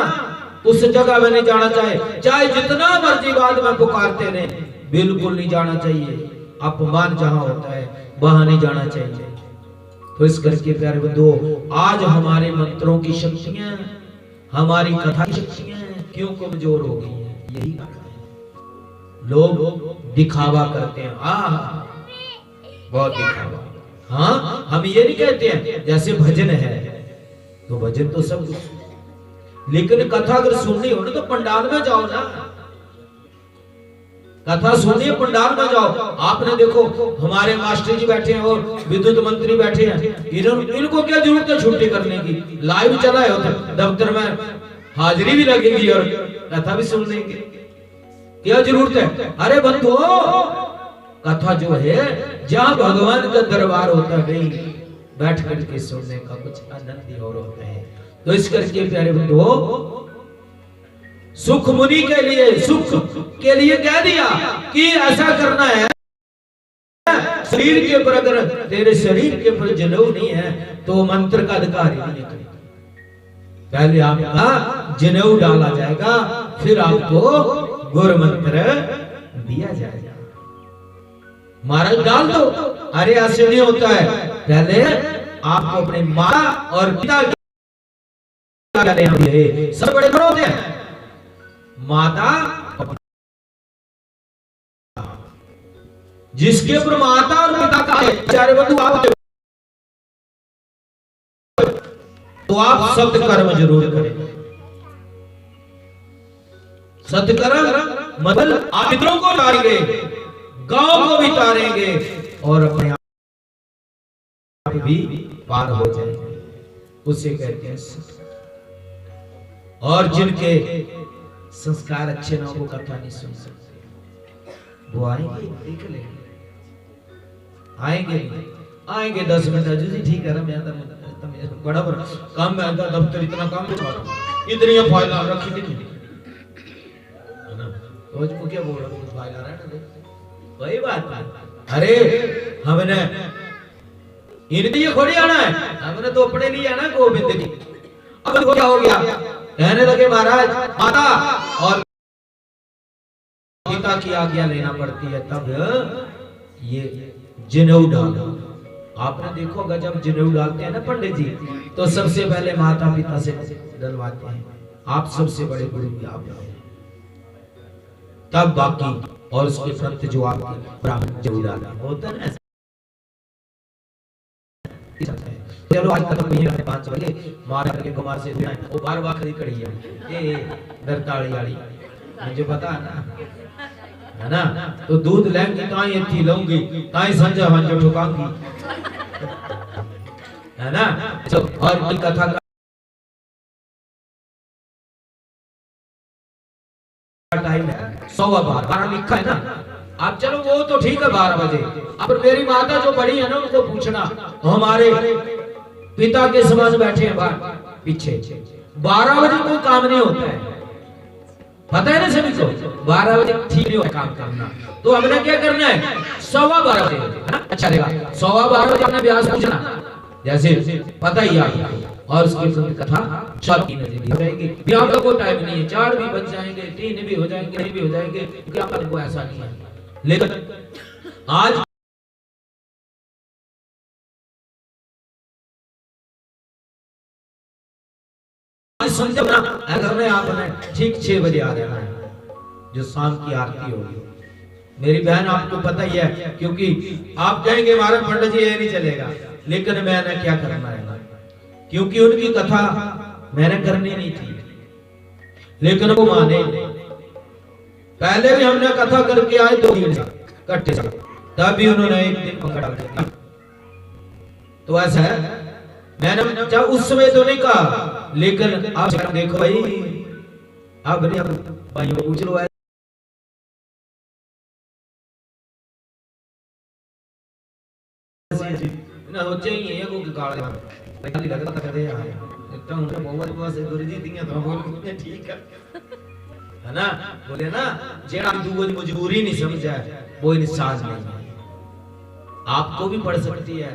उस जगह में नहीं जाना चाहिए, चाहे जितना मर्जी बाद में पुकारते रहे, बिल्कुल नहीं जाना चाहिए। अपमान जहां होता है वहां नहीं जाना चाहिए। तो इस करके प्यारे बंधुओं, आज हमारे मंत्रों की शक्तियां, हमारी कथा की शक्तियां क्यों कमजोर हो गई है? यही कारण है। लोग दिखावा करते हैं, बहुत दिखावा। हाँ, हम ये नहीं कहते हैं जैसे भजन है तो भजन तो सब, लेकिन कथा अगर सुननी हो ना तो पंडाल में जाओ ना, कथा सुनिए, पंडाल में जाओ। आपने देखो हमारे मास्टर जी बैठे हैं और विद्युत मंत्री बैठे हैं, इनको क्या जरूरत है छुट्टी करने की? लाइव चला है होता, दफ्तर में हाजिरी भी लगेगी और कथा भी सुन लेंगे, क्या जरूरत है? अरे बंधु, कथा जो है जहाँ भगवान का दरबार होता है बैठ करके सुनने का कुछ आनंद ही और होता है। तो इस करके प्यारे बंधुओं, सुख मुनि के लिए, सुख के लिए कह दिया कि ऐसा करना है, शरीर के ऊपर अगर तेरे शरीर के ऊपर जनेऊ नहीं है तो मंत्र का अधिकार ही नहीं करेगा। पहले आपका जनेऊ डाला जाएगा, फिर आपको गुरु मंत्र दिया जाएगा। महाराज डाल दो, अरे ऐसे नहीं होता है। पहले आपको अपने माँ और पिता सब बड़े बड़े होते हैं, माता जिसके ऊपर माता और पिता का है, चारे बंधु आप तो आप सत्कर्म जरूर करें। सत्कर्म मतलब आप मित्रों को तारेंगे, गांव को भी तारेंगे और अपने आप भी पार हो जाएंगे, उसे कहते हैं सत्कर्म। और जिनके संस्कार अच्छे ना, वो कथा नहीं सुन सकते। वो आएंगे, देख लेंगे, आएंगे 10 मिनट जी ठीक है, मैं बड़ा बड़ा काम में आता, दफ्तर इतना काम इतनी फाइल रखी थी तो उसको क्या बोल रहा हूँ, फाइल आ रहा है वही बात। अरे हमने इनके लिए थोड़ी आना है, हमने तो अपने लिए आना गोविंद जी। अब क्या हो गया, कहने लगे महाराज माता और पिता की आज्ञा लेना पड़ती है, तब ये जनेऊ डालो। आपने देखोगा जब जनेऊ डालते हैं ना पंडित जी, तो सबसे पहले माता पिता से डलवाते हैं, आप सबसे बड़े गुरु भी आप हैं, तब बाकी और उसके प्रति जो आप ब्राह्मण जनेऊ डाला होता है। चलो आज तक नहीं है 5 बजे मार करके कुमार से वो बार बार खड़ी खड़ी है ये दरताड़ी वाली, मुझे पता है ना। तो दूध लेंगी ताई इतनी लूंगी, ताई संजा हंजो ठुकाऊंगी, है ना। और कथा का टाइम है 12:15 लिखा है ना। अब चलो वो तो ठीक है 12 बजे। अब मेरी माता जो बड़ी है ना, उनको पूछना, हमारे पिता के समाज बैठे हैं बाहर पीछे, 12 बजे कोई काम नहीं होता है, पता है ना सभी को, 12 बजे ठीक नहीं होता काम करना। तो हमने क्या करना है, 12:15 बजे, है ना, अच्छा रहेगा। 12:15 बजे अपने ब्यास पूछना, जैसे पता ही आपको, और उसके बाद कथा 3 बजे हो जाएगी। ब्याह का कोई टाइम नहीं है, 4 भी बज जाएंगे, 3 भी हो जाएंगे, नहीं भी हो जाएंगे, क्या को ऐसा नहीं है। लेकिन आज समझना, अगर में आपने ठीक 6 बजे आ जाना है, जो शाम की आरती होगी। मेरी बहन आपको पता ही है, क्योंकि आप कहेंगे महाराज पंडित जी ये नहीं चलेगा, लेकिन मैंने क्या करना है, क्योंकि उनकी कथा मैंने करनी नहीं थी, लेकिन वो माने। पहले भी हमने कथा करके आए 2 दिन कट्टे, तब भी उन्होंने एक दिन पकड़ा दिया। तो ऐसा है, मैंने जब उस समय तो नहीं कहा, लेकिन अब देखो भाई, अब नहीं, अब भाइयों को पूछ लो, ना हो चाहिए को की काल पहले लगता था कहते यार इतना उनका बहुत बस गुरुजी दिया तो बोल ठीक है ना, बोले ना जेड़ा दूगो मजबूरी नहीं समझा वो इंसान नहीं है, आपको भी पढ़ सकती है।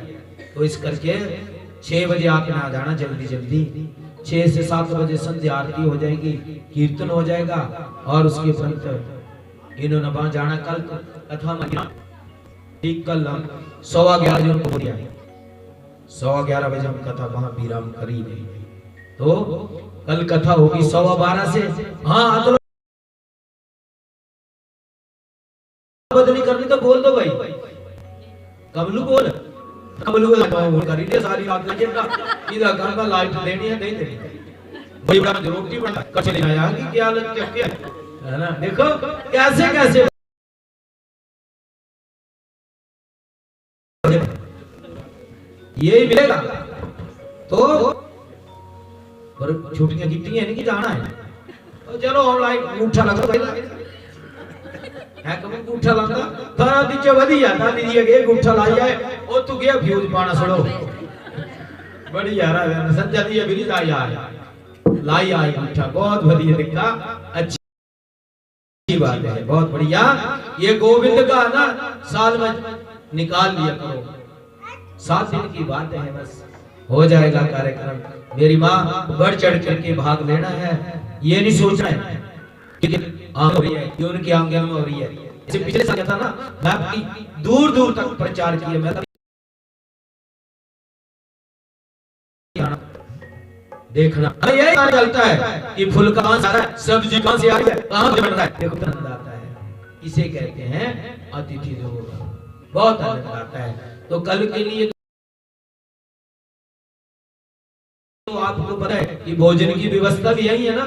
तो इस करके 6 बजे आपने आ जाना जल्दी जल्दी, 6 से 7 बजे संध्या आरती हो जाएगी, कीर्तन हो जाएगा, और उसके उपरांत इन्होंने वहां जाना। कल कथा में ठीक कल 11:15 उनको बोलिया, 11:15 बजे हम कथा वहां विराम करी नहीं, तो कल कथा होगी 12:15 से। हाँ तो बदली करनी तो बोल दो भाई, कमलू बोल, कमलू करी दे सारी रात में इधर घर में लाइट देनी है, नहीं देनी भाई, बड़ा रोटी बना कच्चे ले आया कि क्या हालत क्या है ना। देखो कैसे कैसे यही मिलेगा। तो पर छुट्टियां कितनी है नहीं कि जाना है तो चलो ऑनलाइन अंगूठा लगा पहला है कब अंगूठा लगा तारा दीजे वधिया ता दीजिए के अंगूठा लाई आए ओ तू गया फ्यूज पाना सड़ो बड़ी यार संजा दी भी लाई आए अंगूठा बहुत वधिया दिखता अच्छी बात है बहुत बढ़िया। ये गोविंद का ना साल में निकाल लिया करो 7 दिन की बात है बस हो जाएगा कार्यक्रम। मेरी माँ बढ़ चढ़ करके भाग लेना है ये नहीं सोचना है कि हो रही है ये उनकी आंगन में हो रही है। इसे पिछले साल था ना मैं अपनी दूर दूर तक प्रचार किया मैं देखना यही पता चलता है कि फूल कहां से आ रहा है सब्जी कहां से आ रही है कहां से बन रहा है देखो आनंद आता है। इसे कहते हैं अतिथि देवो भव बहुत आनंद आता है। तो कल के लिए तो आपको पता है कि भोजन की व्यवस्था भी यही है ना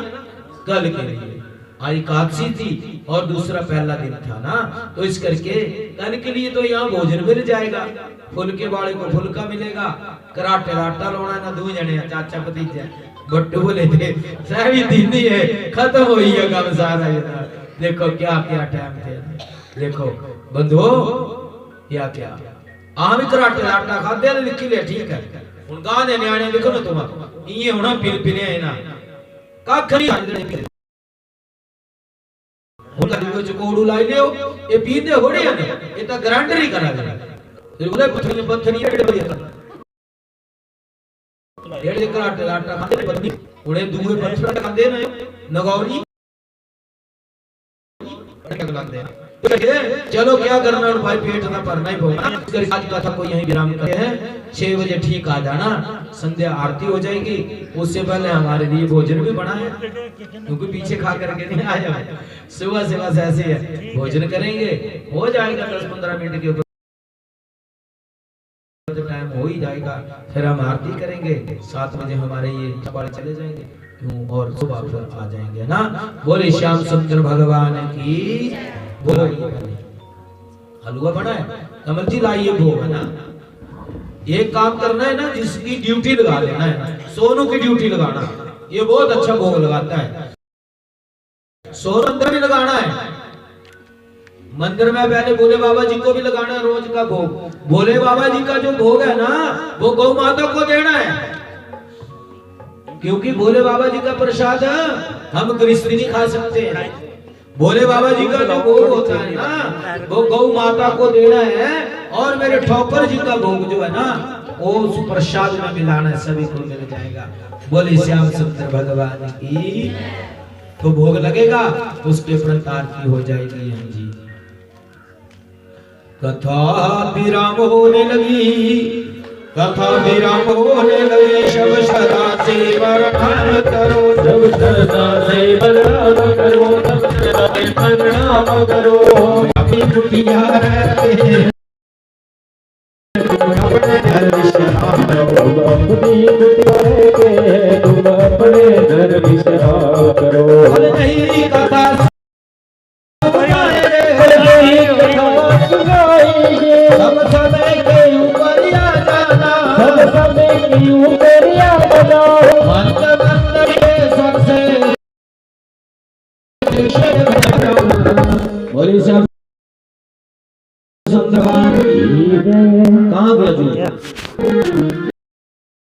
कल के लिए आज एकादशी थी और दूसरा पहला दिन था ना तो इस करके कल के लिए तो यहाँ भोजन मिल जाएगा। फुलके वाले को फुलका मिलेगा कराटे राटा लोना ना दो जने चाचा भतीजा बट्टू बोले थे सभी दिन ही है खत्म हो ही है काम सारा ये देखो क्या क्या टाइम थे देखो बंधुओं क्या क्या आम कराटे राटा खाते हैं लिखी ले ठीक है हुन गाने न्याणे देखो ना तुम ये होना पिल पिले है ना का खरी उनका दिवो चकोड़ू लाई लियो ये पींदे होड़े है ये तो ग्राइंडर ही करा दे फिर बोले पत्थर में पत्थर नहीं है बढ़िया डेढ़ एकड़ आटा खाते पत्नी उन्हें दूए पत्थर खाते ना नगौरी चलो क्या करना और भाई पेट ना भरना ही पड़ेगा। आज कथा को यहीं विराम करते हैं 6 बजे ठीक आ जाना संध्या आरती हो जाएगी उससे पहले हमारे लिए भोजन भी बना है क्योंकि पीछे खा करके नहीं आया सुबह से ऐसे है भोजन करेंगे हो जाएगा 10-15 मिनट के ऊपर टाइम हो ही जाएगा फिर हम आरती करेंगे 7 बजे हमारे ये कपाड़ चले जाएंगे क्यों और सुबह फिर आ जाएंगे ना। बोले श्याम सुंदर भगवान की बोलो हलवा बना है कमल जी लाइए भोग है ना एक काम करना है ना जिसकी ड्यूटी लगा लेना है सोनू की ड्यूटी लगाना ये बहुत अच्छा भोग लगाता है सोनू अंदर भी लगाना है मंदिर में पहले भोले बाबा जी को भी लगाना है रोज का भोग। भोले बाबा जी का जो भोग है ना वो गौ माता को देना है क्योंकि भोले बाबा जी का प्रसाद हम गृहस्थी नहीं खा सकते हैं। भोले बाबा जी का जो भोग होता है ना वो गौ माता को देना है और मेरे ठोकर जी का भोग जो है ना वो उस प्रसाद में मिलाना है सभी को मिल जाएगा। बोले श्याम सुंदर भगवान की तो भोग लगेगा उसके उपरांत आरती हो जाएगी। हम जी कथा विराम होने लगी कथा विराम होने लगी शब सदा से प्रणाम करो शब सदा से प्रणाम करो शब सदा से प्रणाम करो अभी कुटिया रहते अपने घर विश्राम करो अपनी कुटिया रहते तुम अपने घर विश्राम करो नहीं कथा सब समय के ऊपर आ जाना सब समय के ऊपर आ जाना मंद मंद के सबसे बोली सब सुंदर कहाँ गया